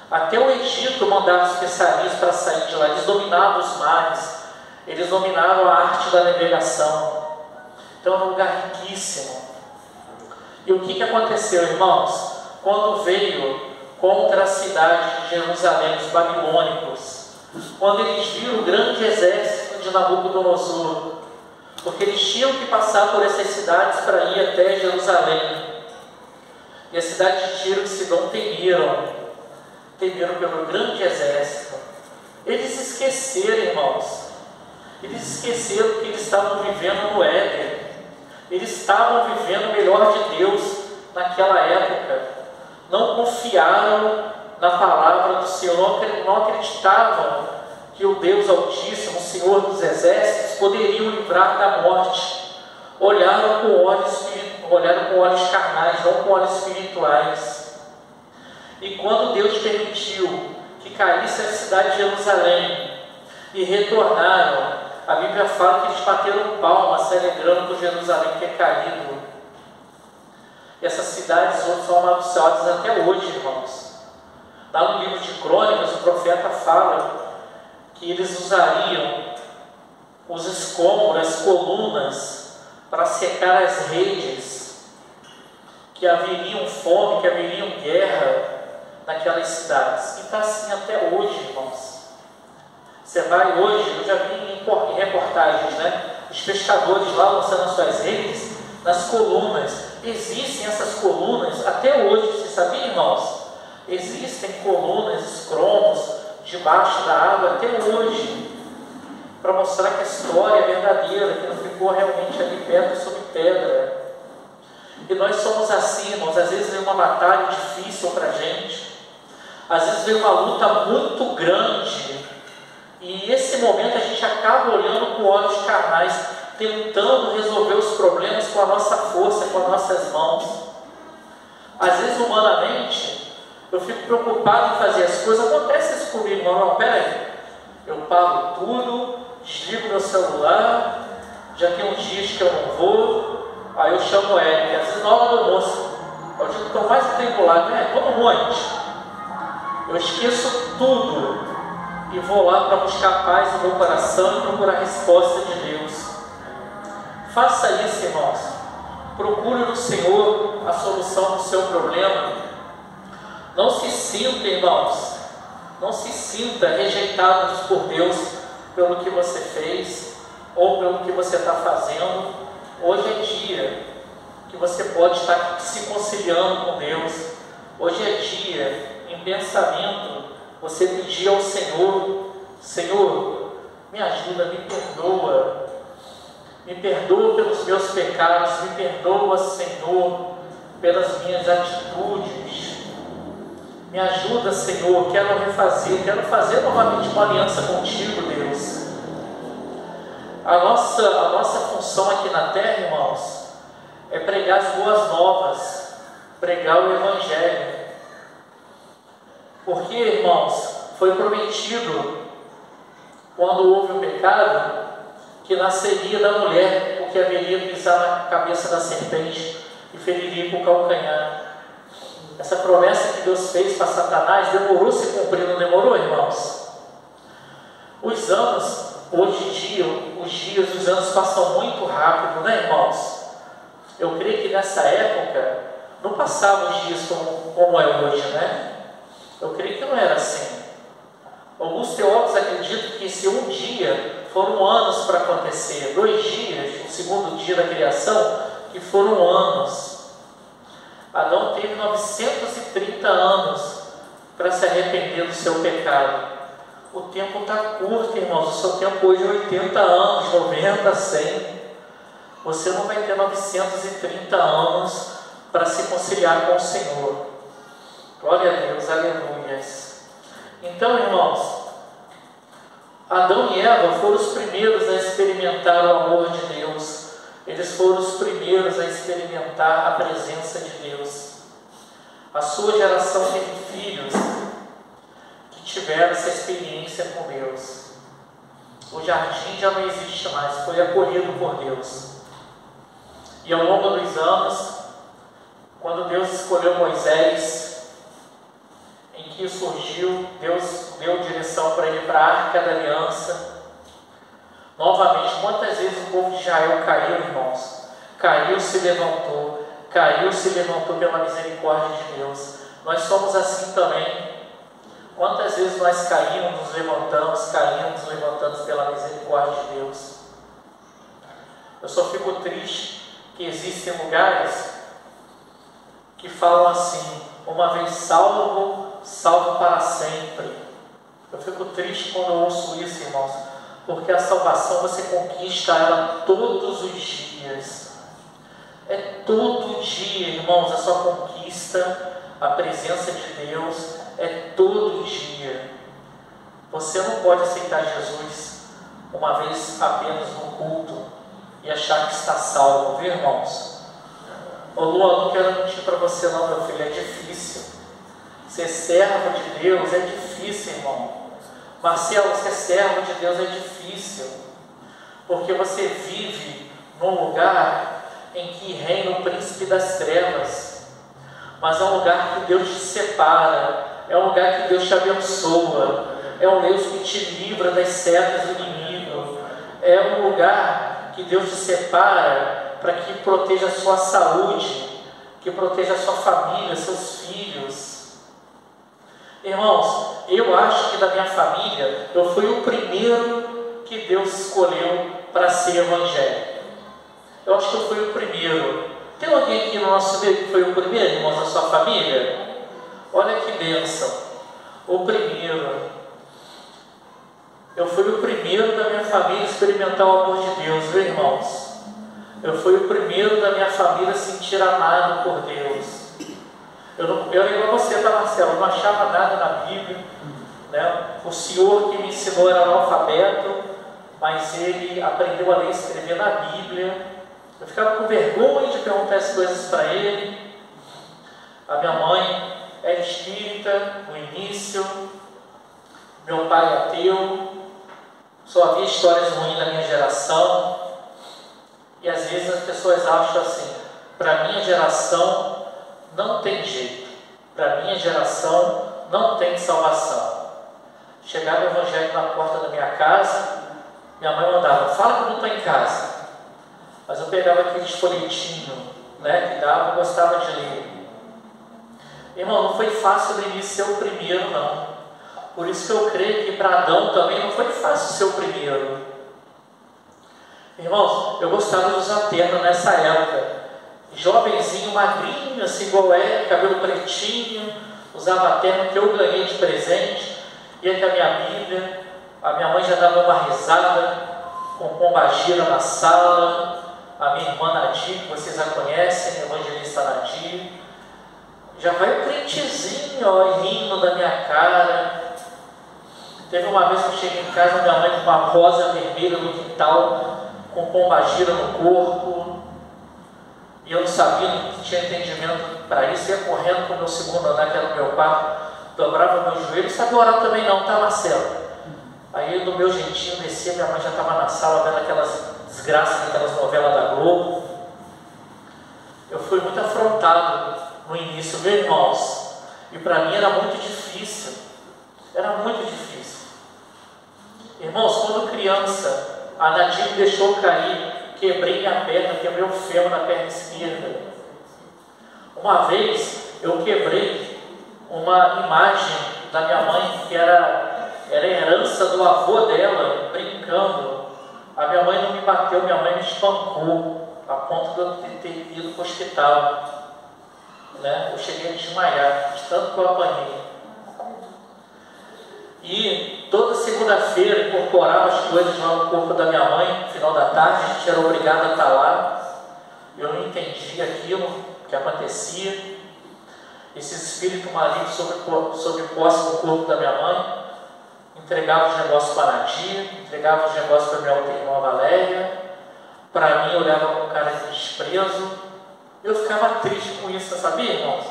Até o Egito mandava os especialistas para sair de lá. Eles dominavam os mares, eles dominavam a arte da navegação. Então era um lugar riquíssimo. E o que aconteceu, irmãos? Quando veio contra a cidade de Jerusalém os babilônicos, quando eles viram o grande exército de Nabucodonosor, porque eles tinham que passar por essas cidades para ir até Jerusalém, e a cidade de Tiro e Sidom temeram pelo grande exército. Eles esqueceram, irmãos, eles esqueceram que eles estavam vivendo no Éden, eles estavam vivendo o melhor de Deus naquela época, não confiaram na palavra do Senhor, não acreditavam que o Deus Altíssimo, o Senhor dos Exércitos, poderia o livrar da morte. Olharam com olhos carnais, não com olhos espirituais. E quando Deus permitiu que caísse a cidade de Jerusalém e retornaram, a Bíblia fala que eles bateram palmas, se alegrando por Jerusalém ter caído. E essas cidades hoje são amaldiçoadas até hoje, irmãos. Lá no livro de Crônicas, o profeta fala que eles usariam os escombros, as colunas, para secar as redes, que haveriam fome, que haveriam guerra naquelas cidades. E está assim até hoje, irmãos. Você vai hoje, eu já vi em reportagens, né? Os pescadores lá lançando as suas redes nas colunas. Existem essas colunas até hoje, você sabia, irmãos? Existem colunas, escromos debaixo da água até hoje, para mostrar que a história é verdadeira, que não ficou realmente ali pedra sobre pedra. E nós somos assim, irmãos. Às vezes vem uma batalha difícil para a gente, às vezes vem uma luta muito grande, e esse momento a gente acaba olhando com olhos carnais, tentando resolver os problemas com a nossa força, com as nossas mãos. Às vezes, humanamente, eu fico preocupado em fazer as coisas. Acontece isso comigo, irmão. Não, peraí, eu pago tudo, desligo meu celular, já tem uns dias que eu não vou, aí eu chamo ele, às vezes na hora do almoço, é o dia que estou mais atribulado, né? Todo monte. Eu esqueço tudo e vou lá para buscar paz no meu coração e procurar a resposta de Deus. Faça isso, irmãos. Procure no Senhor a solução do seu problema. Não se sinta, irmãos, não se sinta rejeitados por Deus pelo que você fez ou pelo que você está fazendo. Hoje é dia que você pode estar se conciliando com Deus. Hoje é dia, em pensamento, você pedir ao Senhor: Senhor, me ajuda, me perdoa pelos meus pecados, me perdoa, Senhor, pelas minhas atitudes. Me ajuda, Senhor, quero fazer novamente uma aliança contigo, Deus. A nossa função aqui na terra, irmãos, é pregar as boas novas, pregar o Evangelho. Porque, irmãos, foi prometido, quando houve o pecado, que nasceria da mulher o que haveria pisar na cabeça da serpente e feriria com o calcanhar. Essa promessa que Deus fez para Satanás demorou a se cumprir, não demorou, irmãos? Os anos, hoje em dia, os anos passam muito rápido, né, irmãos? Eu creio que nessa época não passavam os dias como é hoje, né? Eu creio que não era assim. Alguns teólogos acreditam que se um dia foram anos para acontecer, 2 dias, o segundo dia da criação, que foram anos. Adão teve 930 anos para se arrepender do seu pecado. O tempo está curto, irmãos. O seu tempo hoje é 80 anos, 90, 100. Você não vai ter 930 anos para se conciliar com o Senhor. Glória a Deus, aleluias. Então, irmãos, Adão e Eva foram os primeiros a experimentar o amor de Deus. Eles foram os primeiros a experimentar a presença de Deus. A sua geração teve filhos que tiveram essa experiência com Deus. O jardim já não existe mais, foi acolhido por Deus. E ao longo dos anos, quando Deus escolheu Moisés, em que surgiu, Deus deu direção para ele para a Arca da Aliança. Novamente, quantas vezes o povo de Israel caiu, irmãos? Caiu, se levantou pela misericórdia de Deus. Nós somos assim também. Quantas vezes nós caímos, nos levantamos pela misericórdia de Deus. Eu só fico triste que existem lugares que falam assim: uma vez salvo, salvo para sempre. Eu fico triste quando eu ouço isso, irmãos, porque a salvação você conquista ela todos os dias. É todo dia, irmãos, a sua conquista, a presença de Deus, é todo dia. Você não pode aceitar Jesus uma vez apenas no culto e achar que está salvo, viu, irmãos? Ô Lu, não quero mentir para você não, meu filho, é difícil. Ser servo de Deus é difícil, irmão. Marcelo, ser servo de Deus é difícil, porque você vive num lugar em que reina o príncipe das trevas, mas é um lugar que Deus te separa, é um lugar que Deus te abençoa, é um Deus que te livra das setas do inimigo, é um lugar que Deus te separa para que proteja a sua saúde, que proteja a sua família, seus filhos. Irmãos, eu acho que da minha família, eu fui o primeiro que Deus escolheu para ser evangélico. Eu acho que eu fui o primeiro. Tem alguém aqui no nosso meio que foi o primeiro, irmãos, da sua família? Olha que bênção. O primeiro. Eu fui o primeiro da minha família a experimentar o amor de Deus, viu, irmãos? Eu fui o primeiro da minha família a sentir amado por Deus. Eu era igual você, tá, Marcelo? Eu não achava nada na Bíblia, né? O senhor que me ensinou era analfabeto, mas ele aprendeu a ler e escrever na Bíblia. Eu ficava com vergonha de perguntar as coisas para ele. A minha mãe era espírita no início, meu pai é ateu, só havia histórias ruins da minha geração. E às vezes as pessoas acham assim: para minha geração não tem jeito, para minha geração não tem salvação. Chegava o evangelho na porta da minha casa, minha mãe mandava: fala que eu não estou em casa. Mas eu pegava aqueles folhetinhos, né, que dava, eu gostava de ler. Irmão, não foi fácil no início ser o primeiro, não. Por isso que eu creio que para Adão também não foi fácil ser o primeiro. Irmãos, eu gostava de usar terno nessa época. Jovenzinho, magrinho, assim igual é, cabelo pretinho, usava terno que eu ganhei de presente, ia com a minha Bíblia. A minha mãe já dava uma risada com pombagira na sala. A minha irmã Nadir, que vocês já conhecem, evangelista Nadir, já vai o crentezinho, ó, rindo da minha cara. Teve uma vez que eu cheguei em casa, minha mãe com uma rosa vermelha no quintal, com pombagira no corpo, e eu não sabia, não tinha entendimento para isso, ia correndo para o meu segundo andar, que era o meu quarto, dobrava meu joelho, e sabia orar também não, tá, Marcelo? Aí do meu jeitinho descia, minha mãe já estava na sala vendo aquelas desgraças, aquelas novelas da Globo. Eu fui muito afrontado no início, viu, irmãos? E para mim era muito difícil. Era muito difícil. Irmãos, quando criança, a Nadir me deixou cair, quebrei minha perna, quebrei o fêmur na perna esquerda. Uma vez eu quebrei uma imagem da minha mãe que era herança do avô dela, brincando. A minha mãe não me bateu, minha mãe me espancou, a ponto de eu ter ido para o hospital. Né? Eu cheguei a desmaiar, de tanto que eu apanhei. E toda segunda-feira incorporava as coisas lá no corpo da minha mãe, no final da tarde, a gente era obrigado a estar lá. Eu não entendia aquilo que acontecia. Esses espíritos malignos sobre posse do corpo da minha mãe, entregava os negócios para a Nadia, entregava os negócios para minha outra irmã Valéria. Para mim, eu olhava com cara de desprezo. Eu ficava triste com isso, sabia, irmãos?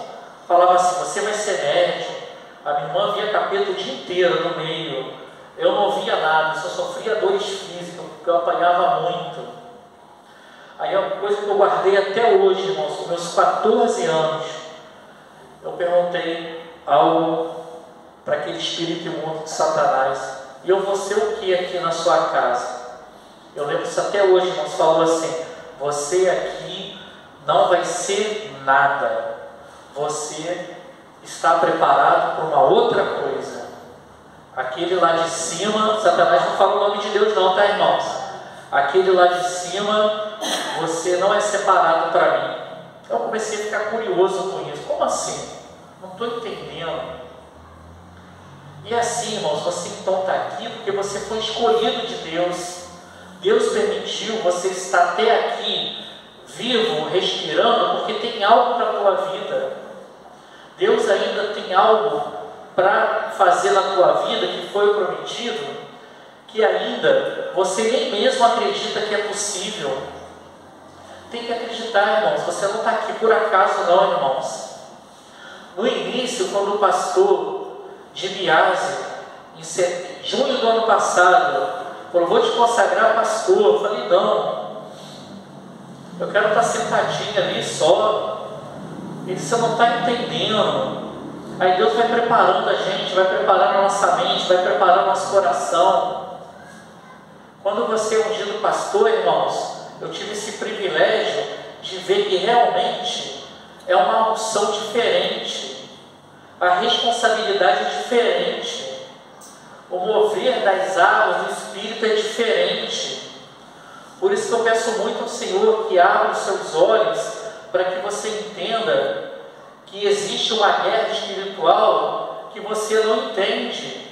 Falava assim: você vai ser médium. A minha irmã via capeta o dia inteiro no meio. Eu não via nada, só sofria dores físicas, porque eu apanhava muito. Aí é uma coisa que eu guardei até hoje, irmãos, com meus 14 anos. Eu perguntei algo para aquele espírito imundo de Satanás: e eu vou ser o que aqui na sua casa? Eu lembro isso até hoje, irmãos. Falou assim: você aqui não vai ser nada. Você está preparado para uma outra coisa. Aquele lá de cima, Satanás não fala o nome de Deus não, tá, irmãos? Aquele lá de cima, você não é separado para mim. Eu comecei a ficar curioso com isso. Como assim? Não estou entendendo. E assim, irmãos, você então está aqui porque você foi escolhido de Deus. Deus permitiu você estar até aqui, vivo, respirando, porque tem algo para a tua vida. Deus ainda tem algo para fazer na tua vida que foi prometido, que ainda você nem mesmo acredita que é possível. Tem que acreditar, irmãos. Você não está aqui por acaso não, irmãos. No início, quando o pastor de Biase, em junho do ano passado, falou: vou te consagrar pastor. Eu falei: não, eu quero estar sentadinho ali só. Ele disse: você não está entendendo. Aí Deus vai preparando a gente, vai preparando a nossa mente, vai preparando nosso coração. Quando você é ungido pastor, irmãos, eu tive esse privilégio de ver que realmente é uma unção diferente, a responsabilidade é diferente, o mover das águas do Espírito é diferente. Por isso que eu peço muito ao Senhor que abra os seus olhos para que você entenda que existe uma guerra espiritual que você não entende.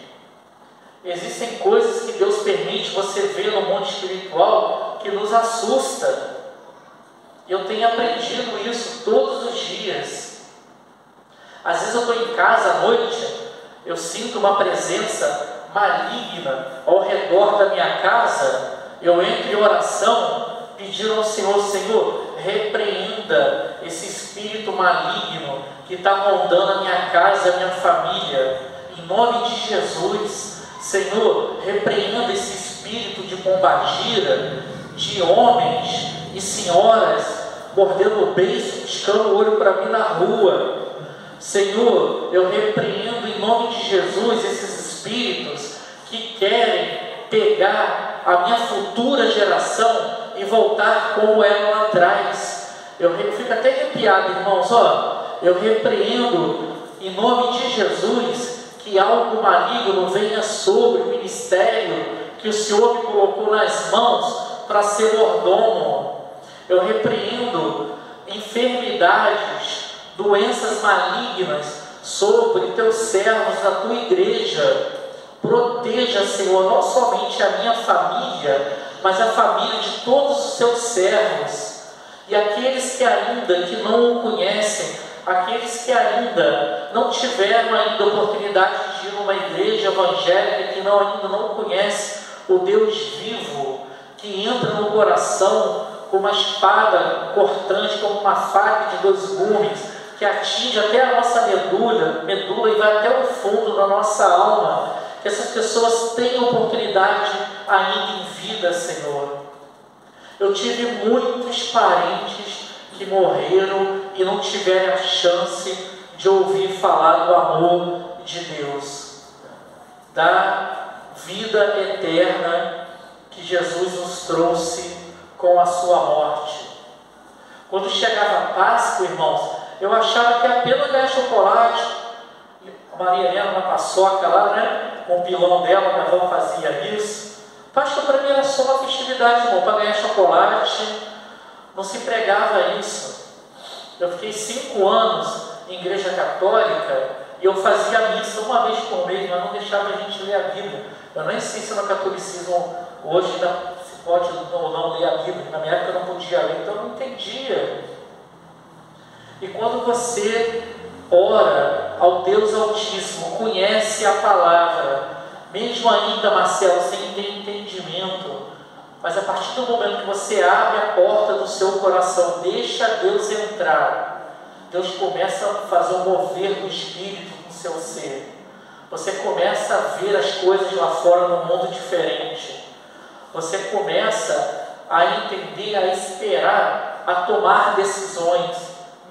Existem coisas que Deus permite você ver no mundo espiritual que nos assusta. Eu tenho aprendido isso todos os dias. Às vezes eu estou em casa à noite, eu sinto uma presença maligna ao redor da minha casa. Eu entro em oração, pedindo ao Senhor: Senhor, repreenda esse espírito maligno que está rondando a minha casa, a minha família, em nome de Jesus. Senhor, repreenda esse espírito de pombagira, de homens e senhoras mordendo o beiço, piscando o olho para mim na rua. Senhor, eu repreendo em nome de Jesus esses espíritos que querem pegar a minha futura geração e voltar como eram lá atrás. Eu fico até arrepiado, irmãos. Eu repreendo em nome de Jesus que algo maligno venha sobre o ministério que o Senhor me colocou nas mãos para ser mordomo. Eu repreendo enfermidades, doenças malignas sobre teus servos da tua igreja. Proteja, Senhor, não somente a minha família, mas a família de todos os seus servos. E aqueles que ainda que não o conhecem, aqueles que ainda não tiveram ainda oportunidade de ir numa igreja evangélica, que ainda não conhece o Deus vivo, que entra no coração com uma espada cortante, como uma faca de 2 gumes, que atinge até a nossa medula e vai até o fundo da nossa alma. Que essas pessoas tenham oportunidade ainda em vida, Senhor. Eu tive muitos parentes que morreram e não tiveram a chance de ouvir falar do amor de Deus, da vida eterna que Jesus nos trouxe com a sua morte. Quando chegava a Páscoa, irmãos, eu achava que apenas ganhar chocolate, a Maria Helena, uma paçoca lá, né, com o pilão dela, minha avó fazia isso. Páscoa para mim era só uma festividade, irmão, para ganhar chocolate. Não se pregava isso. Eu fiquei 5 anos em igreja católica E eu fazia a missa uma vez por mês, mas não deixava a gente ler a Bíblia. Eu nem sei se no catolicismo hoje se pode ou não ler a Bíblia. Na minha época eu não podia ler, então eu não entendia. E quando você ora ao Deus Altíssimo, conhece a palavra, mesmo ainda, Marcelo, sem ter entendimento, mas a partir do momento que você abre a porta do seu coração, deixa Deus entrar, Deus começa a fazer um mover do Espírito no seu ser. Você começa a ver as coisas lá fora num mundo diferente. Você começa a entender, a esperar, a tomar decisões,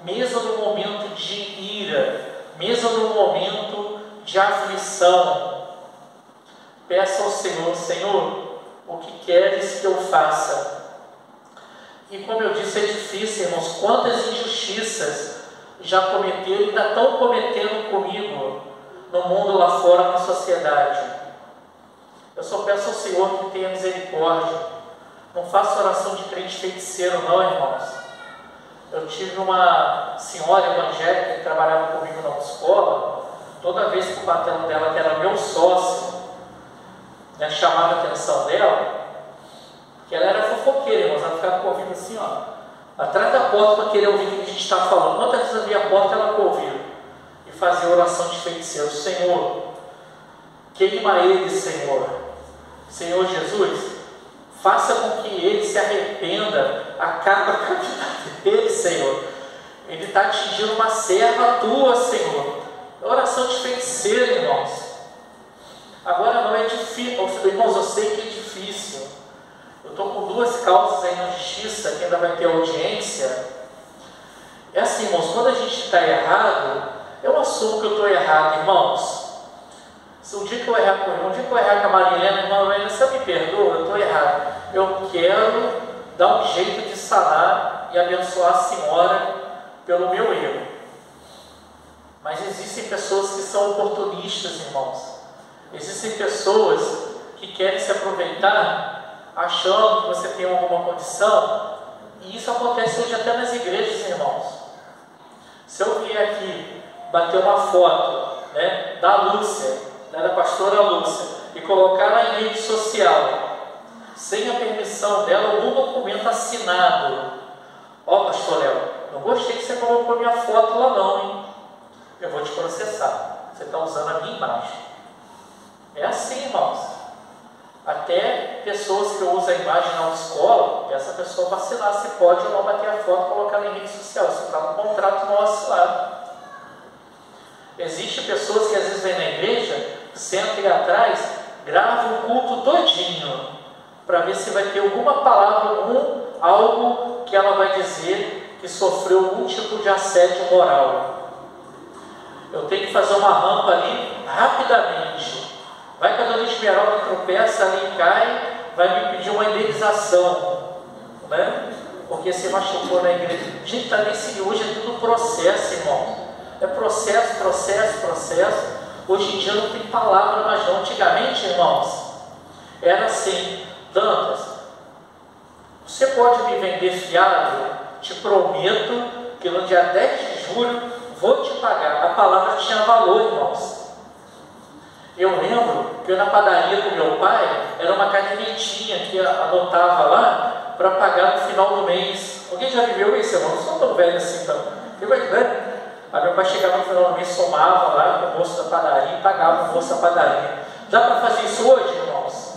mesmo no momento de ira, mesmo no momento de aflição. Peça ao Senhor: Senhor, o que queres que eu faça? E como eu disse, é difícil, irmãos. Quantas injustiças já cometeram e ainda estão cometendo comigo no mundo lá fora, na sociedade. Eu só peço ao Senhor que tenha misericórdia. Não faço oração de crente feiticeiro não, irmãos. Eu tive uma senhora evangélica que trabalhava comigo na escola. Toda vez que o patrão dela, que era meu sócio, chamava a atenção dela, que ela era fofoqueira, irmãos. Ela ficava com o ouvido assim, atrás da porta, para querer ouvir o que a gente está falando. Quantas vezes abria a porta, ela ouvia. E fazia oração de feiticeiro: Senhor, queima ele, Senhor. Senhor Jesus, faça com que ele se arrependa, acaba com a vida dele, Senhor. Ele está atingindo uma serva tua, Senhor. Oração de feiticeiro, irmãos. Agora não é difícil, irmãos, eu sei que é difícil. Eu estou com 2 causas aí na justiça, que ainda vai ter audiência. É assim, irmãos, quando a gente está errado, eu assumo que eu estou errado, irmãos. Se um dia que eu errar com um dia que eu errar com a Marilena, irmã Marilena, você me perdoa, eu estou errado. Eu quero dar um jeito de sanar e abençoar a senhora pelo meu erro. Mas existem pessoas que são oportunistas, irmãos. Existem pessoas que querem se aproveitar achando que você tem alguma condição, e isso acontece hoje até nas igrejas, irmãos. Se eu vier aqui bater uma foto, da Lúcia, da pastora Lúcia, e colocar na rede social, sem a permissão dela, algum documento assinado: pastor Léo, não gostei que você colocou minha foto lá não, hein? Eu vou te processar, você está usando a minha imagem. É assim, irmãos. Até pessoas que usam a imagem na autoescola, essa pessoa vai assinar se pode ou não bater a foto e colocar na rede social. Isso está no contrato nosso lá. Existem pessoas que às vezes vêm na igreja, sentam ali atrás, gravam o culto todinho, para ver se vai ter alguma palavra, algo que ela vai dizer que sofreu algum tipo de assédio moral. Eu tenho que fazer uma rampa ali rapidamente. Vai que a dona Esmeralda tropeça ali e cai, vai me pedir uma indenização, porque se machucou na igreja. Gente, está nesse hoje é tudo processo, irmão. É processo. Hoje em dia não tem palavra mais não. Antigamente, irmãos, era assim: Dantas, você pode me vender fiado? Te prometo que no dia 10 de julho vou te pagar. A palavra tinha valor, irmãos. Eu lembro que eu na padaria com meu pai, era uma cadernetinha que anotava lá para pagar no final do mês. Alguém já viveu isso, irmão? Não sou tão velho assim, então. Aí meu pai chegava no final do mês, somava lá com o moço da padaria e pagava o moço da padaria. Dá para fazer isso hoje, irmãos?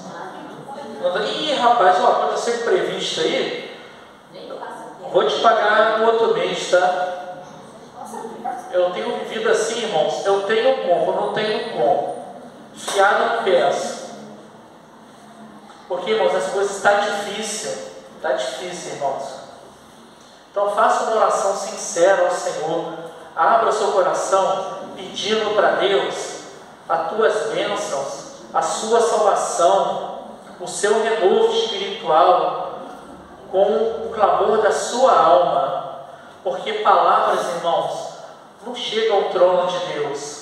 Ih, rapaz, aconteceu imprevisto aí, vou te pagar no outro mês, tá? Eu tenho vivido assim, irmãos. Eu tenho como, não tenho como. Fiado não peço. Porque, irmãos, as coisas estão difíceis. Está difícil, irmãos. Então faça uma oração sincera ao Senhor. Abra o seu coração pedindo para Deus as tuas bênçãos, a sua salvação, o seu renovo espiritual, com o clamor da sua alma. Porque palavras, irmãos, não chegam ao trono de Deus.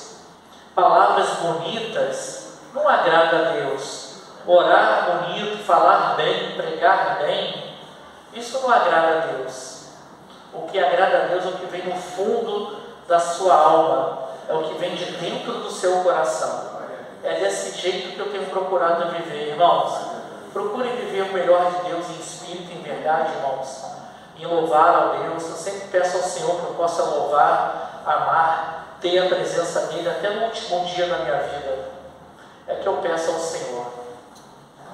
Palavras bonitas não agrada a Deus. Orar bonito, falar bem, pregar bem, isso não agrada a Deus. O que agrada a Deus é o que vem no fundo da sua alma. é o que vem de dentro do seu coração. É desse jeito que eu tenho procurado viver, irmãos. Procure viver o melhor de Deus em espírito e em verdade, irmãos. Em louvar ao Deus. Eu sempre peço ao Senhor que eu possa louvar, amar, ter a presença dEle até no último dia da minha vida. É que eu peço ao Senhor.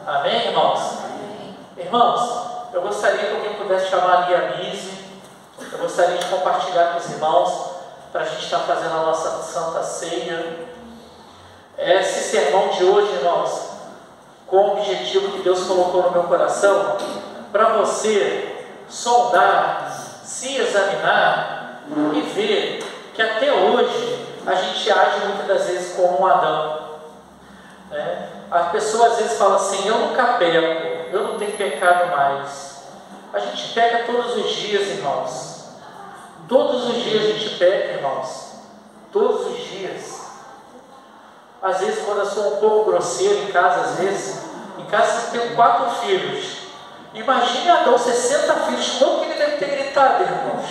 Amém, irmãos? Amém. Irmãos, eu gostaria que alguém pudesse chamar ali a Mise. Eu gostaria de compartilhar com os irmãos para a gente estar fazendo a nossa Santa Ceia. Esse sermão de hoje, irmãos, com o objetivo que Deus colocou no meu coração, para você sondar, se examinar e ver que até hoje a gente age muitas das vezes como um Adão, né? A pessoa às vezes fala assim: eu nunca peco, eu não tenho pecado mais. A gente peca todos os dias, irmãos. Todos os dias a gente peca, irmãos. Todos os dias. Às vezes, quando eu sou um pouco grosseiro em casa, em casa eu tenho 4 filhos. Imagine Adão, 60 filhos, como que ele deve ter gritado, irmãos?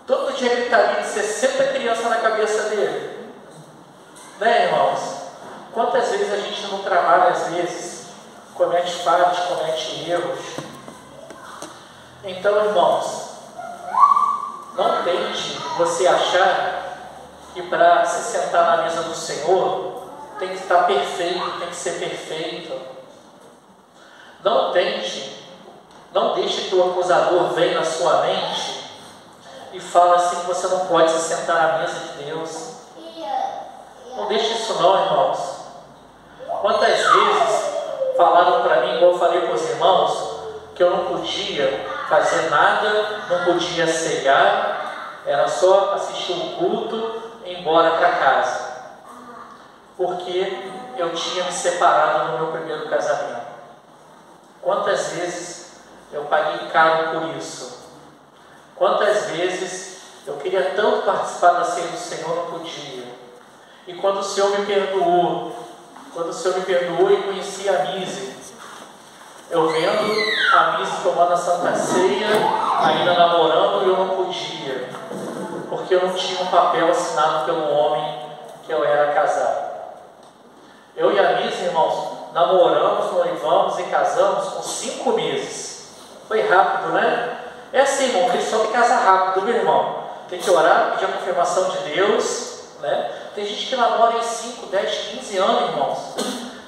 Todo dia gritaria de 60 crianças na cabeça dele. Né, irmãos? Quantas vezes a gente não trabalha, às vezes, comete falhas, comete erros. Então, irmãos, não tente você achar que para se sentar na mesa do Senhor tem que estar perfeito, tem que ser perfeito. Não tente, não deixe que o acusador venha na sua mente e fale assim que você não pode se sentar na mesa de Deus. Não deixe isso não, irmãos. Quantas vezes falaram para mim, igual eu falei para os irmãos, que eu não podia fazer nada, não podia cegar, era só assistir o culto e ir embora para casa, porque eu tinha me separado no meu primeiro casamento. Quantas vezes eu paguei caro por isso? Quantas vezes eu queria tanto participar da ceia do Senhor, não podia. E quando o Senhor me perdoou, e conheci a Mise, eu vendo a Mise tomando a Santa Ceia, ainda namorando, e eu não podia, porque eu não tinha um papel assinado pelo homem que eu era casado. Eu e a Mise, irmãos, namoramos, noivamos e casamos com 5 meses. Foi rápido, né? É assim, irmão, cristão tem que casar rápido, meu irmão. Tem que orar, pedir a confirmação de Deus, né? Tem gente que namora em 5, 10, 15 anos, irmãos.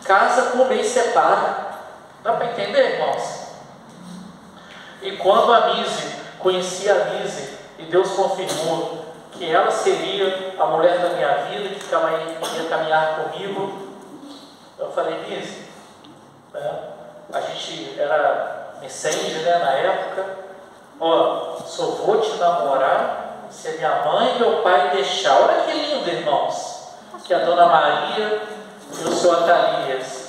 Casa com o mês separa. Dá para entender, irmãos? E quando a Mise, conheci a Mise, e Deus confirmou que ela seria a mulher da minha vida, que ia caminhar comigo, eu falei: Mise, a gente era Messenger, né, na época, ó, só vou te namorar se a minha mãe e meu pai deixar. Olha que lindo, irmãos, que a Dona Maria e o Senhor Atalias.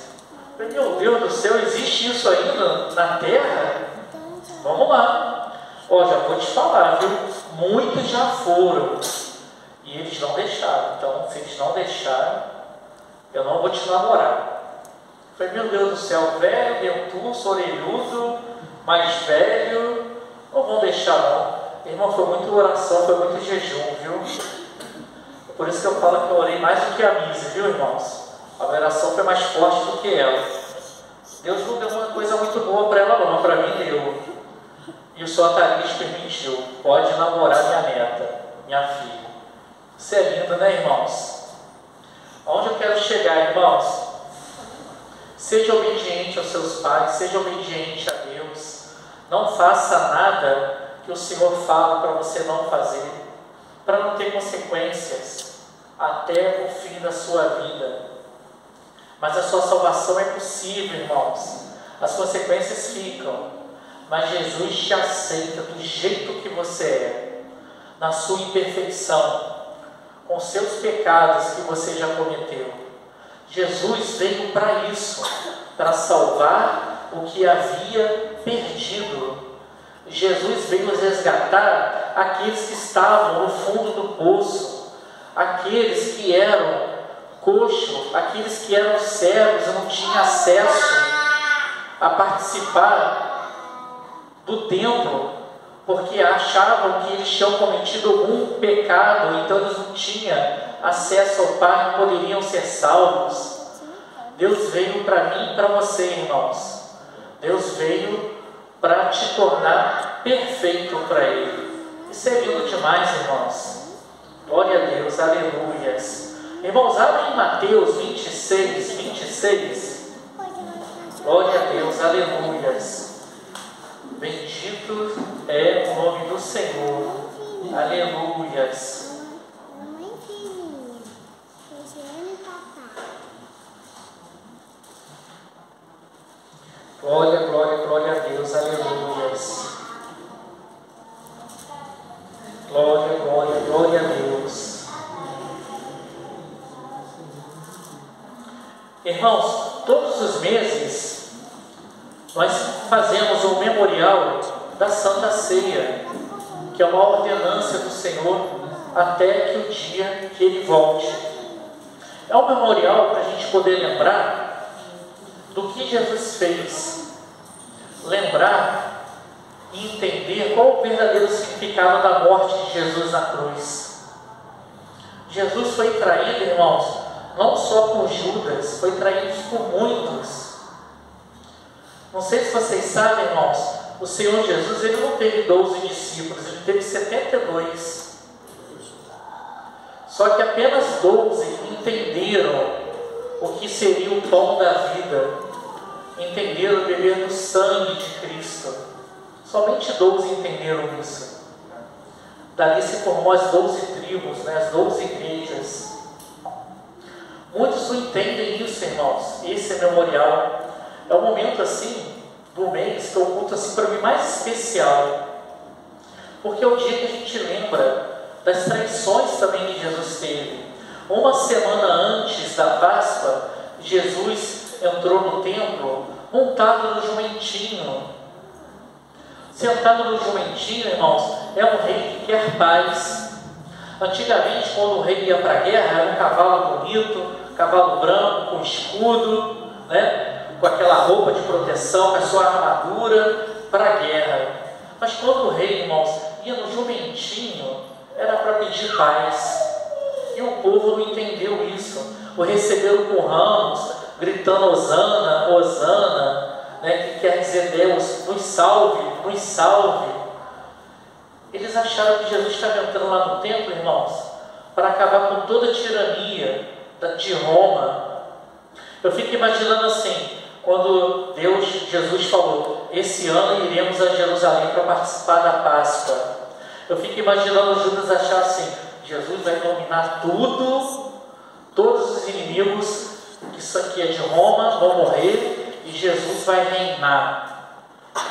Meu Deus do céu, existe isso ainda na terra? Vamos lá. Ó, já vou te falar, viu? Muitos já foram e eles não deixaram. Então, se eles não deixaram, eu não vou te namorar. Falei: meu Deus do céu, velho, dentuço, orelhudo, mais velho, não vão deixar não. Irmão, foi muita oração, foi muito jejum, viu? Por isso que eu falo que eu orei mais do que a Mise, viu, irmãos? A oração foi mais forte do que ela. Deus não deu uma coisa muito boa para ela não, mas para mim deu. E o Senhor Atalias permitiu. Pode namorar minha neta, minha filha. Isso é lindo, né, irmãos? Aonde eu quero chegar, irmãos? Seja obediente aos seus pais, seja obediente a Deus. Não faça nada que o Senhor fala para você não fazer, para não ter consequências até o fim da sua vida. Mas a sua salvação é possível, irmãos. As consequências ficam, mas Jesus te aceita do jeito que você é, na sua imperfeição, com seus pecados que você já cometeu. Jesus veio para isso, para salvar o que havia perdido. Jesus veio resgatar aqueles que estavam no fundo do poço, aqueles que eram coxos, aqueles que eram cegos e não tinham acesso a participar do templo, porque achavam que eles tinham cometido algum pecado, então eles não tinham acesso ao Pai, não poderiam ser salvos. Deus veio para mim e para você, irmãos. Deus veio para te tornar perfeito para Ele. Isso é lindo demais, irmãos. Glória a Deus, aleluias. Irmãos, abrem em Mateus 26, 26. Glória a Deus, aleluias. Bendito é o nome do Senhor. Aleluias. Glória, glória, glória a Deus, aleluias. Glória, glória, glória a Deus. Irmãos, todos os meses nós fazemos o memorial da Santa Ceia, que é uma ordenança do Senhor até que o dia que Ele volte. É um memorial para a gente poder lembrar do que Jesus fez, lembrar e entender qual o verdadeiro significado da morte de Jesus na cruz. Jesus foi traído, irmãos, não só por Judas, foi traído por muitos. Não sei se vocês sabem, irmãos, o Senhor Jesus, Ele não teve 12 discípulos, Ele teve 72. Só que apenas 12 entenderam o que seria o pão da vida, entenderam beber do sangue de Cristo. Somente 12 entenderam isso. Dali se formou as 12 tribos, as 12 igrejas. Muitos não entendem isso, irmãos. Esse é memorial. É um momento assim do mês que eu culto assim para mim mais especial, porque é o dia que a gente lembra das traições também que Jesus teve. Uma semana antes da Páscoa, Jesus entrou no templo montado no jumentinho. Sentado no jumentinho, irmãos, é um rei que quer paz. Antigamente, quando o rei ia para a guerra, era um cavalo bonito, cavalo branco, com escudo, com aquela roupa de proteção, com a sua armadura para a guerra. Mas quando o rei, irmãos, ia no jumentinho, era para pedir paz. E o povo não entendeu isso. O receberam com ramos, gritando Hosana, Hosana, que quer dizer Deus, nos salve, nos salve. Eles acharam que Jesus estava entrando lá no templo, irmãos, para acabar com toda a tirania de Roma. Eu fico imaginando assim, quando Jesus falou, esse ano iremos a Jerusalém para participar da Páscoa. Eu fico imaginando Judas achar assim, Jesus vai dominar tudo, todos os inimigos que aqui é de Roma vão morrer e Jesus vai reinar.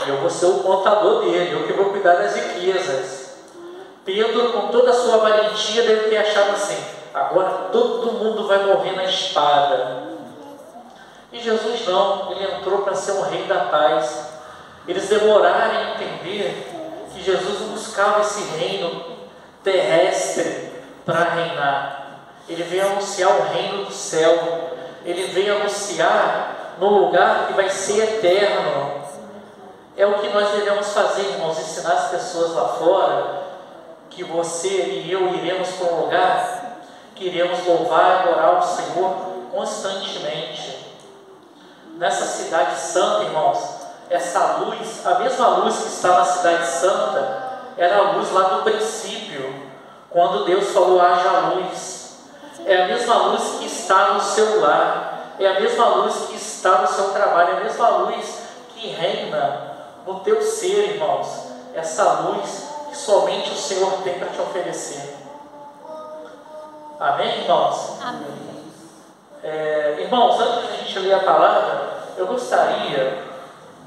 E eu vou ser o contador dele, eu que vou cuidar das riquezas. Pedro, com toda a sua valentia, deve ter achado assim, agora todo mundo vai morrer na espada. E Jesus não, Ele entrou para ser o rei da paz. Eles demoraram a entender que Jesus buscava esse reino terrestre para reinar. Ele veio anunciar o reino do céu. Ele veio anunciar no lugar que vai ser eterno. É o que nós devemos fazer, irmãos, ensinar as pessoas lá fora que você e eu iremos para um lugar que iremos louvar e adorar o Senhor constantemente. Nessa cidade santa, irmãos, essa luz, a mesma luz que está na cidade santa, era a luz lá do princípio, quando Deus falou, haja luz. É a mesma luz que está no seu lar, é a mesma luz que está no seu trabalho, é a mesma luz que reina no teu ser, irmãos. Essa luz que somente o Senhor tem para te oferecer. Amém, irmãos? Amém. Irmãos, antes de a gente ler a palavra, eu gostaria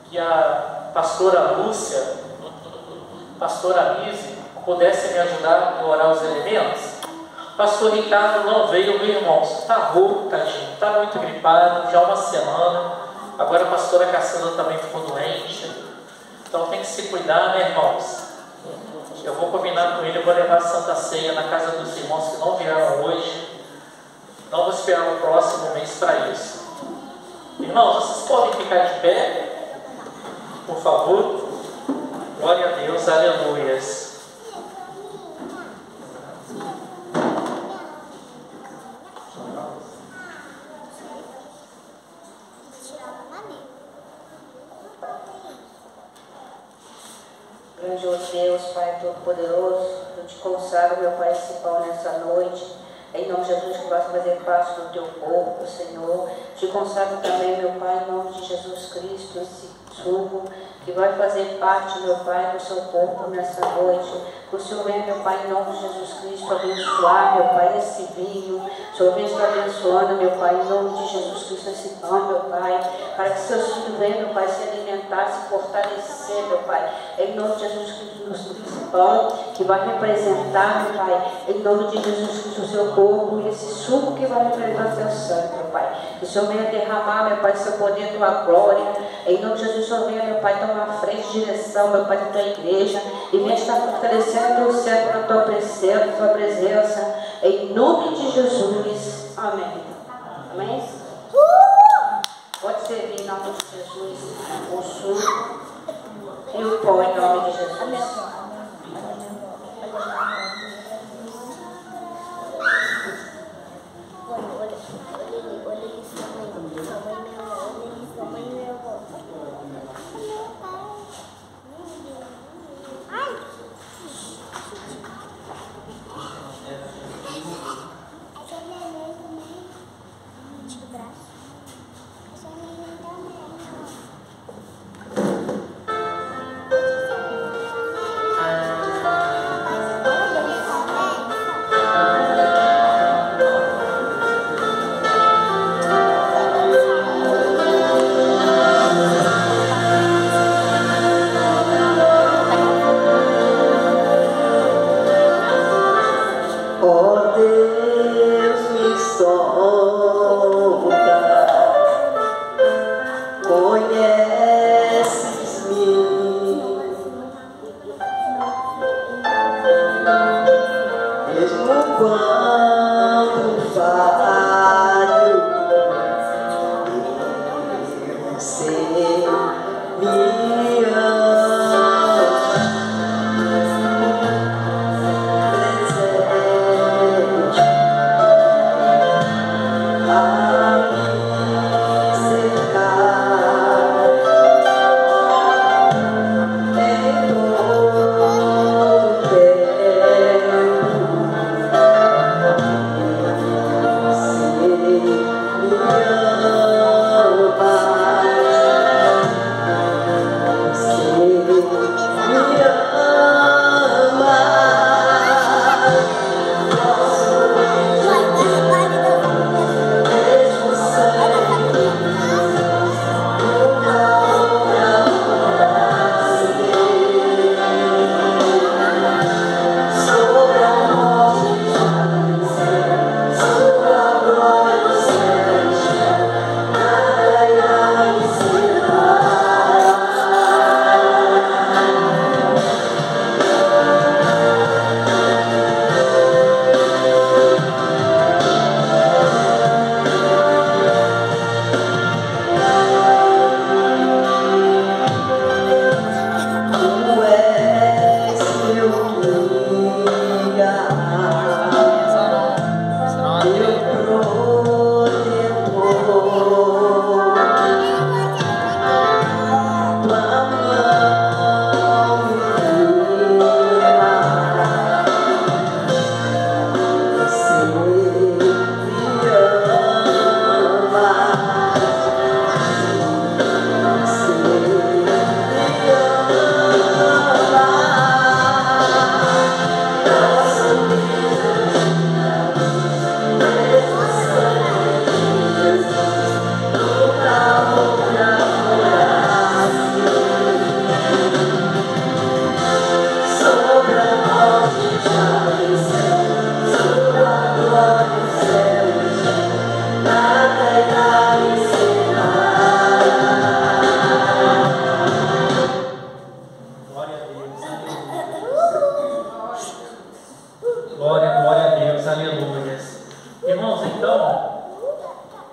que a pastora Lúcia, pastora Mise, pudesse me ajudar a orar os elementos. Pastor Ricardo não veio, meu irmãos, está rouco, tadinho, está muito gripado, já há uma semana. Agora a pastora Cassandra também ficou doente, então tem que se cuidar, né, irmãos? Eu vou combinar com ele, eu vou levar a Santa Ceia na casa dos irmãos que não vieram hoje. Não vou esperar o próximo mês para isso. Irmãos, vocês podem ficar de pé, por favor. Glória a Deus, aleluias. Grandioso Deus, Pai Todo-Poderoso, eu te consagro, meu Pai, esse pão nessa noite. Em nome de Jesus, que vai fazer parte do teu corpo, Senhor. Te consagro também, meu Pai, em nome de Jesus Cristo, esse suco que vai fazer parte, meu Pai, do seu corpo nessa noite. Que o Senhor venha, meu Pai, em nome de Jesus Cristo, abençoar, meu Pai, esse vinho. O Senhor venha estar abençoando, meu Pai, em nome de Jesus Cristo, esse pão, meu Pai. Para que seus filhos venham, meu Pai, se alimentar, se fortalecer, meu Pai. Em nome de Jesus Cristo, esse pão que vai representar, meu Pai, em nome de Jesus Cristo, o seu corpo e esse suco que vai representar o seu sangue, meu Pai. Que o Senhor venha derramar, meu Pai, seu poder, tua glória. Em nome de Jesus, o Senhor venha, meu Pai, tomar frente, direção, meu Pai, da tua igreja. E venha estar fortalecendo o teu céu na tua presença. Em nome de Jesus. Amém. Amém? Pode servir em nome de Jesus o suco e o pão em nome de Jesus.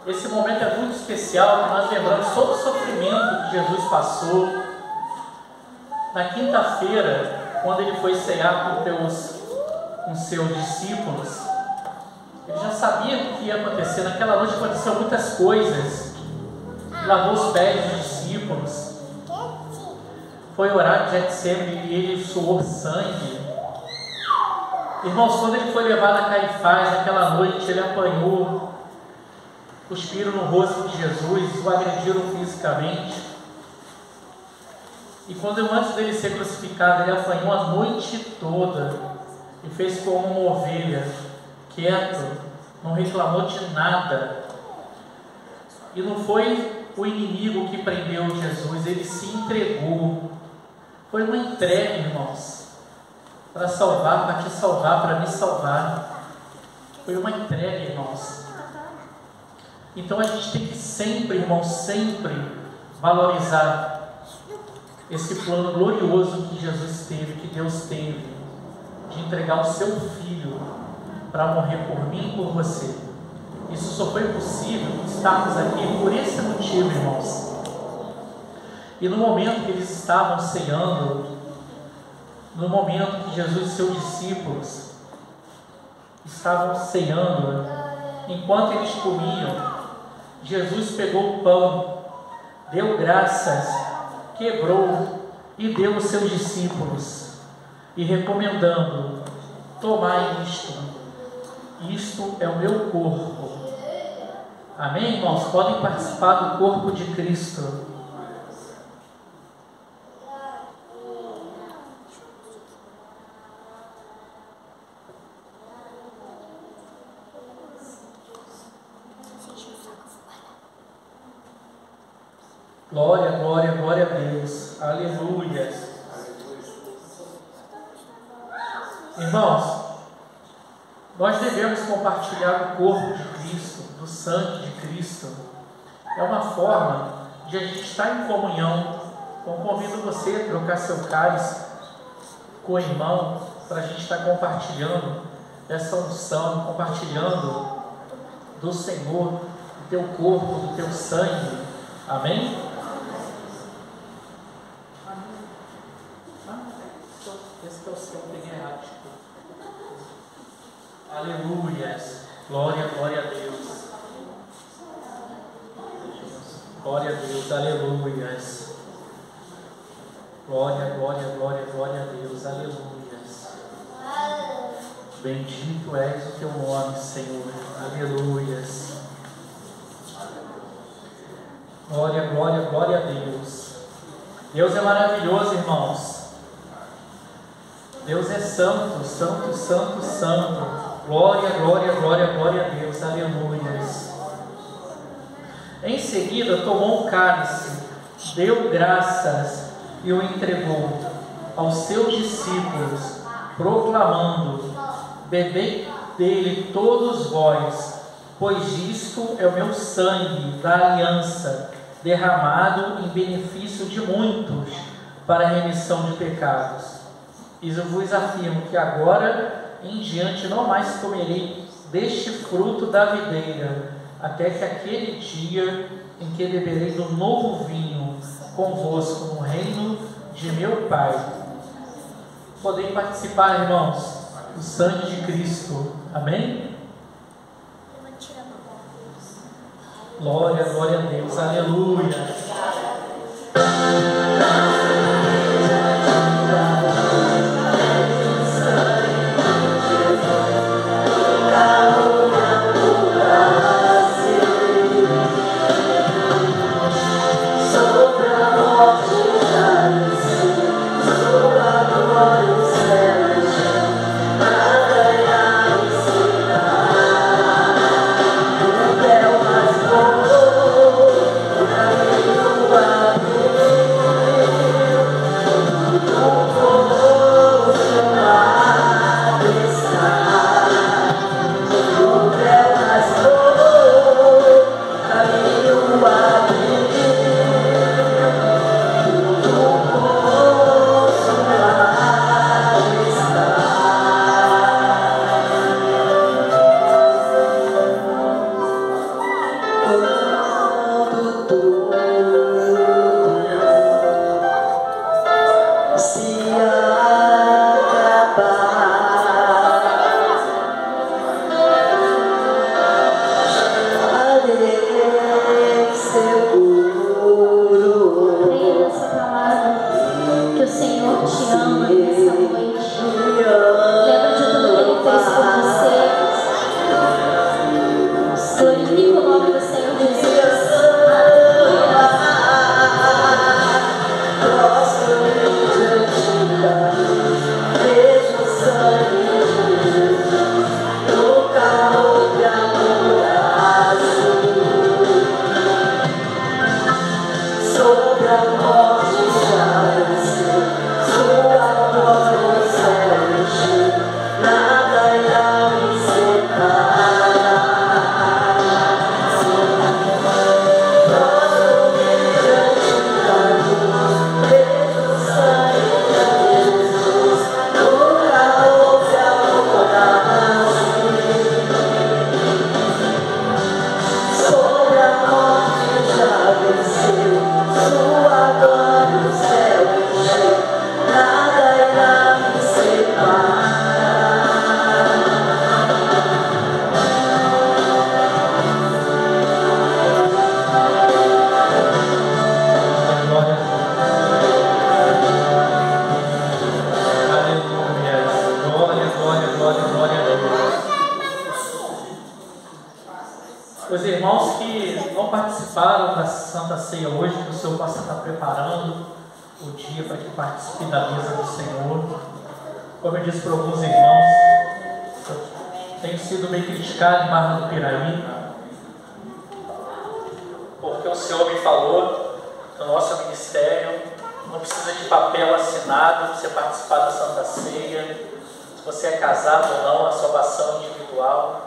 Esse momento é muito especial, que nós lembramos todo o sofrimento que Jesus passou. Na quinta-feira, quando ele foi cear com seus discípulos, ele já sabia o que ia acontecer. Naquela noite aconteceu muitas coisas. Lavou os pés dos discípulos. Foi orar em Getsêmani e ele suou sangue. Irmãos, quando ele foi levado a Caifás, naquela noite ele apanhou, cuspiram no rosto de Jesus, o agrediram fisicamente. E quando antes dele ser crucificado, ele apanhou a noite toda e fez como uma ovelha, quieto, não reclamou de nada. E não foi o inimigo que prendeu Jesus, ele se entregou. Foi uma entrega, irmãos, para salvar, para te salvar, para me salvar. Foi uma entrega, irmãos. Então a gente tem que sempre, irmãos, sempre valorizar esse plano glorioso que Jesus teve, que Deus teve, de entregar o seu Filho para morrer por mim e por você. Isso só foi possível estarmos aqui por esse motivo, irmãos. E no momento que eles estavam ceando, no momento que Jesus e seus discípulos estavam ceando, enquanto eles comiam, Jesus pegou o pão, deu graças, quebrou e deu aos seus discípulos, e recomendando: tomai isto é o meu corpo. Amém, irmãos? Podem participar do corpo de Cristo. Glória, glória, glória a Deus. Aleluia. Irmãos, nós devemos compartilhar o corpo de Cristo, do sangue de Cristo. É uma forma de a gente estar em comunhão. Então convido você a trocar seu cálice com o irmão, para a gente estar compartilhando essa unção, compartilhando do Senhor, do teu corpo, do teu sangue. Amém? Esse que é o seu, peguei errado. Aleluia. Glória, glória a Deus. Glória a Deus, aleluia. Glória, glória, glória, glória a Deus, aleluia. Bendito és o teu nome, Senhor, aleluia. Glória, glória, glória a Deus. Deus é maravilhoso, irmãos. Deus é santo, santo, santo, santo. Glória, glória, glória, glória a Deus, aleluia. Em seguida tomou o cálice, deu graças e o entregou aos seus discípulos, proclamando: bebei dele todos vós, pois isto é o meu sangue da aliança, derramado em benefício de muitos, para a remissão de pecados. E eu vos afirmo que agora em diante não mais comerei deste fruto da videira, até que aquele dia em que beberei do novo vinho convosco no reino de meu Pai. Podem participar, irmãos, do sangue de Cristo. Amém? Glória, glória a Deus. Aleluia. Os irmãos que não participaram da Santa Ceia hoje, que o Senhor possa estar preparando o dia para que participe da mesa do Senhor. Como eu disse para alguns irmãos, eu tenho sido bem criticado em Barra do Piraí, porque o Senhor me falou que o nosso ministério não precisa de papel assinado para você participar da Santa Ceia, se você é casado ou não, a salvação individual.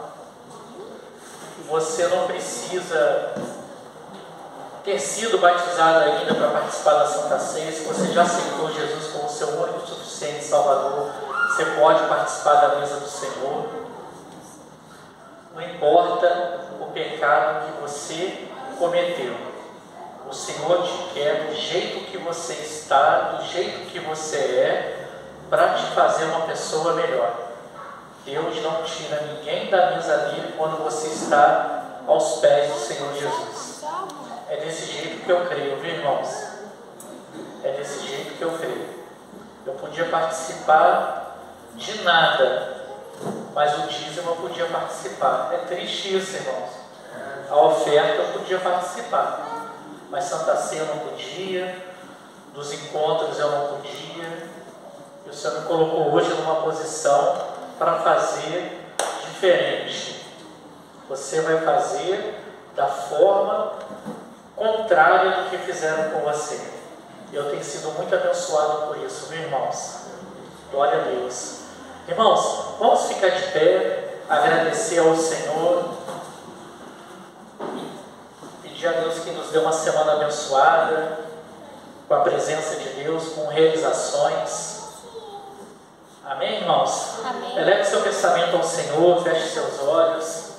Você não precisa ter sido batizado ainda para participar da Santa Ceia. Se você já aceitou Jesus como seu único e suficiente Salvador, você pode participar da mesa do Senhor. Não importa o pecado que você cometeu, o Senhor te quer do jeito que você está, do jeito que você é, para te fazer uma pessoa melhor. Deus não tira ninguém da mesa dele quando você está aos pés do Senhor Jesus. É desse jeito que eu creio, viu, irmãos? É desse jeito que eu creio. Eu podia participar de nada, mas o dízimo eu podia participar. É triste isso, irmãos. A oferta eu podia participar, mas Santa Ceia eu não podia, dos encontros eu não podia. E o Senhor me colocou hoje numa posição para fazer diferente. Você vai fazer da forma contrária do que fizeram com você. Eu tenho sido muito abençoado por isso, viu, irmãos? Glória a Deus. Irmãos, vamos ficar de pé, agradecer ao Senhor, pedir a Deus que nos dê uma semana abençoada, com a presença de Deus, com realizações. Amém, irmãos? Amém. Eleve seu pensamento ao Senhor, feche seus olhos.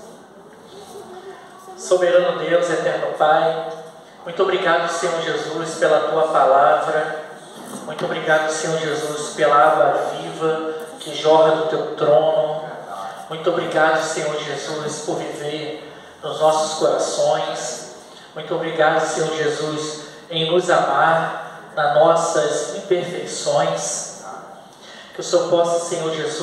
Soberano Deus, eterno Pai, muito obrigado, Senhor Jesus, pela Tua palavra. Muito obrigado, Senhor Jesus, pela água viva que jorra do Teu trono. Muito obrigado, Senhor Jesus, por viver nos nossos corações. Muito obrigado, Senhor Jesus, em nos amar nas nossas imperfeições. Que o Senhor possa, Senhor Jesus,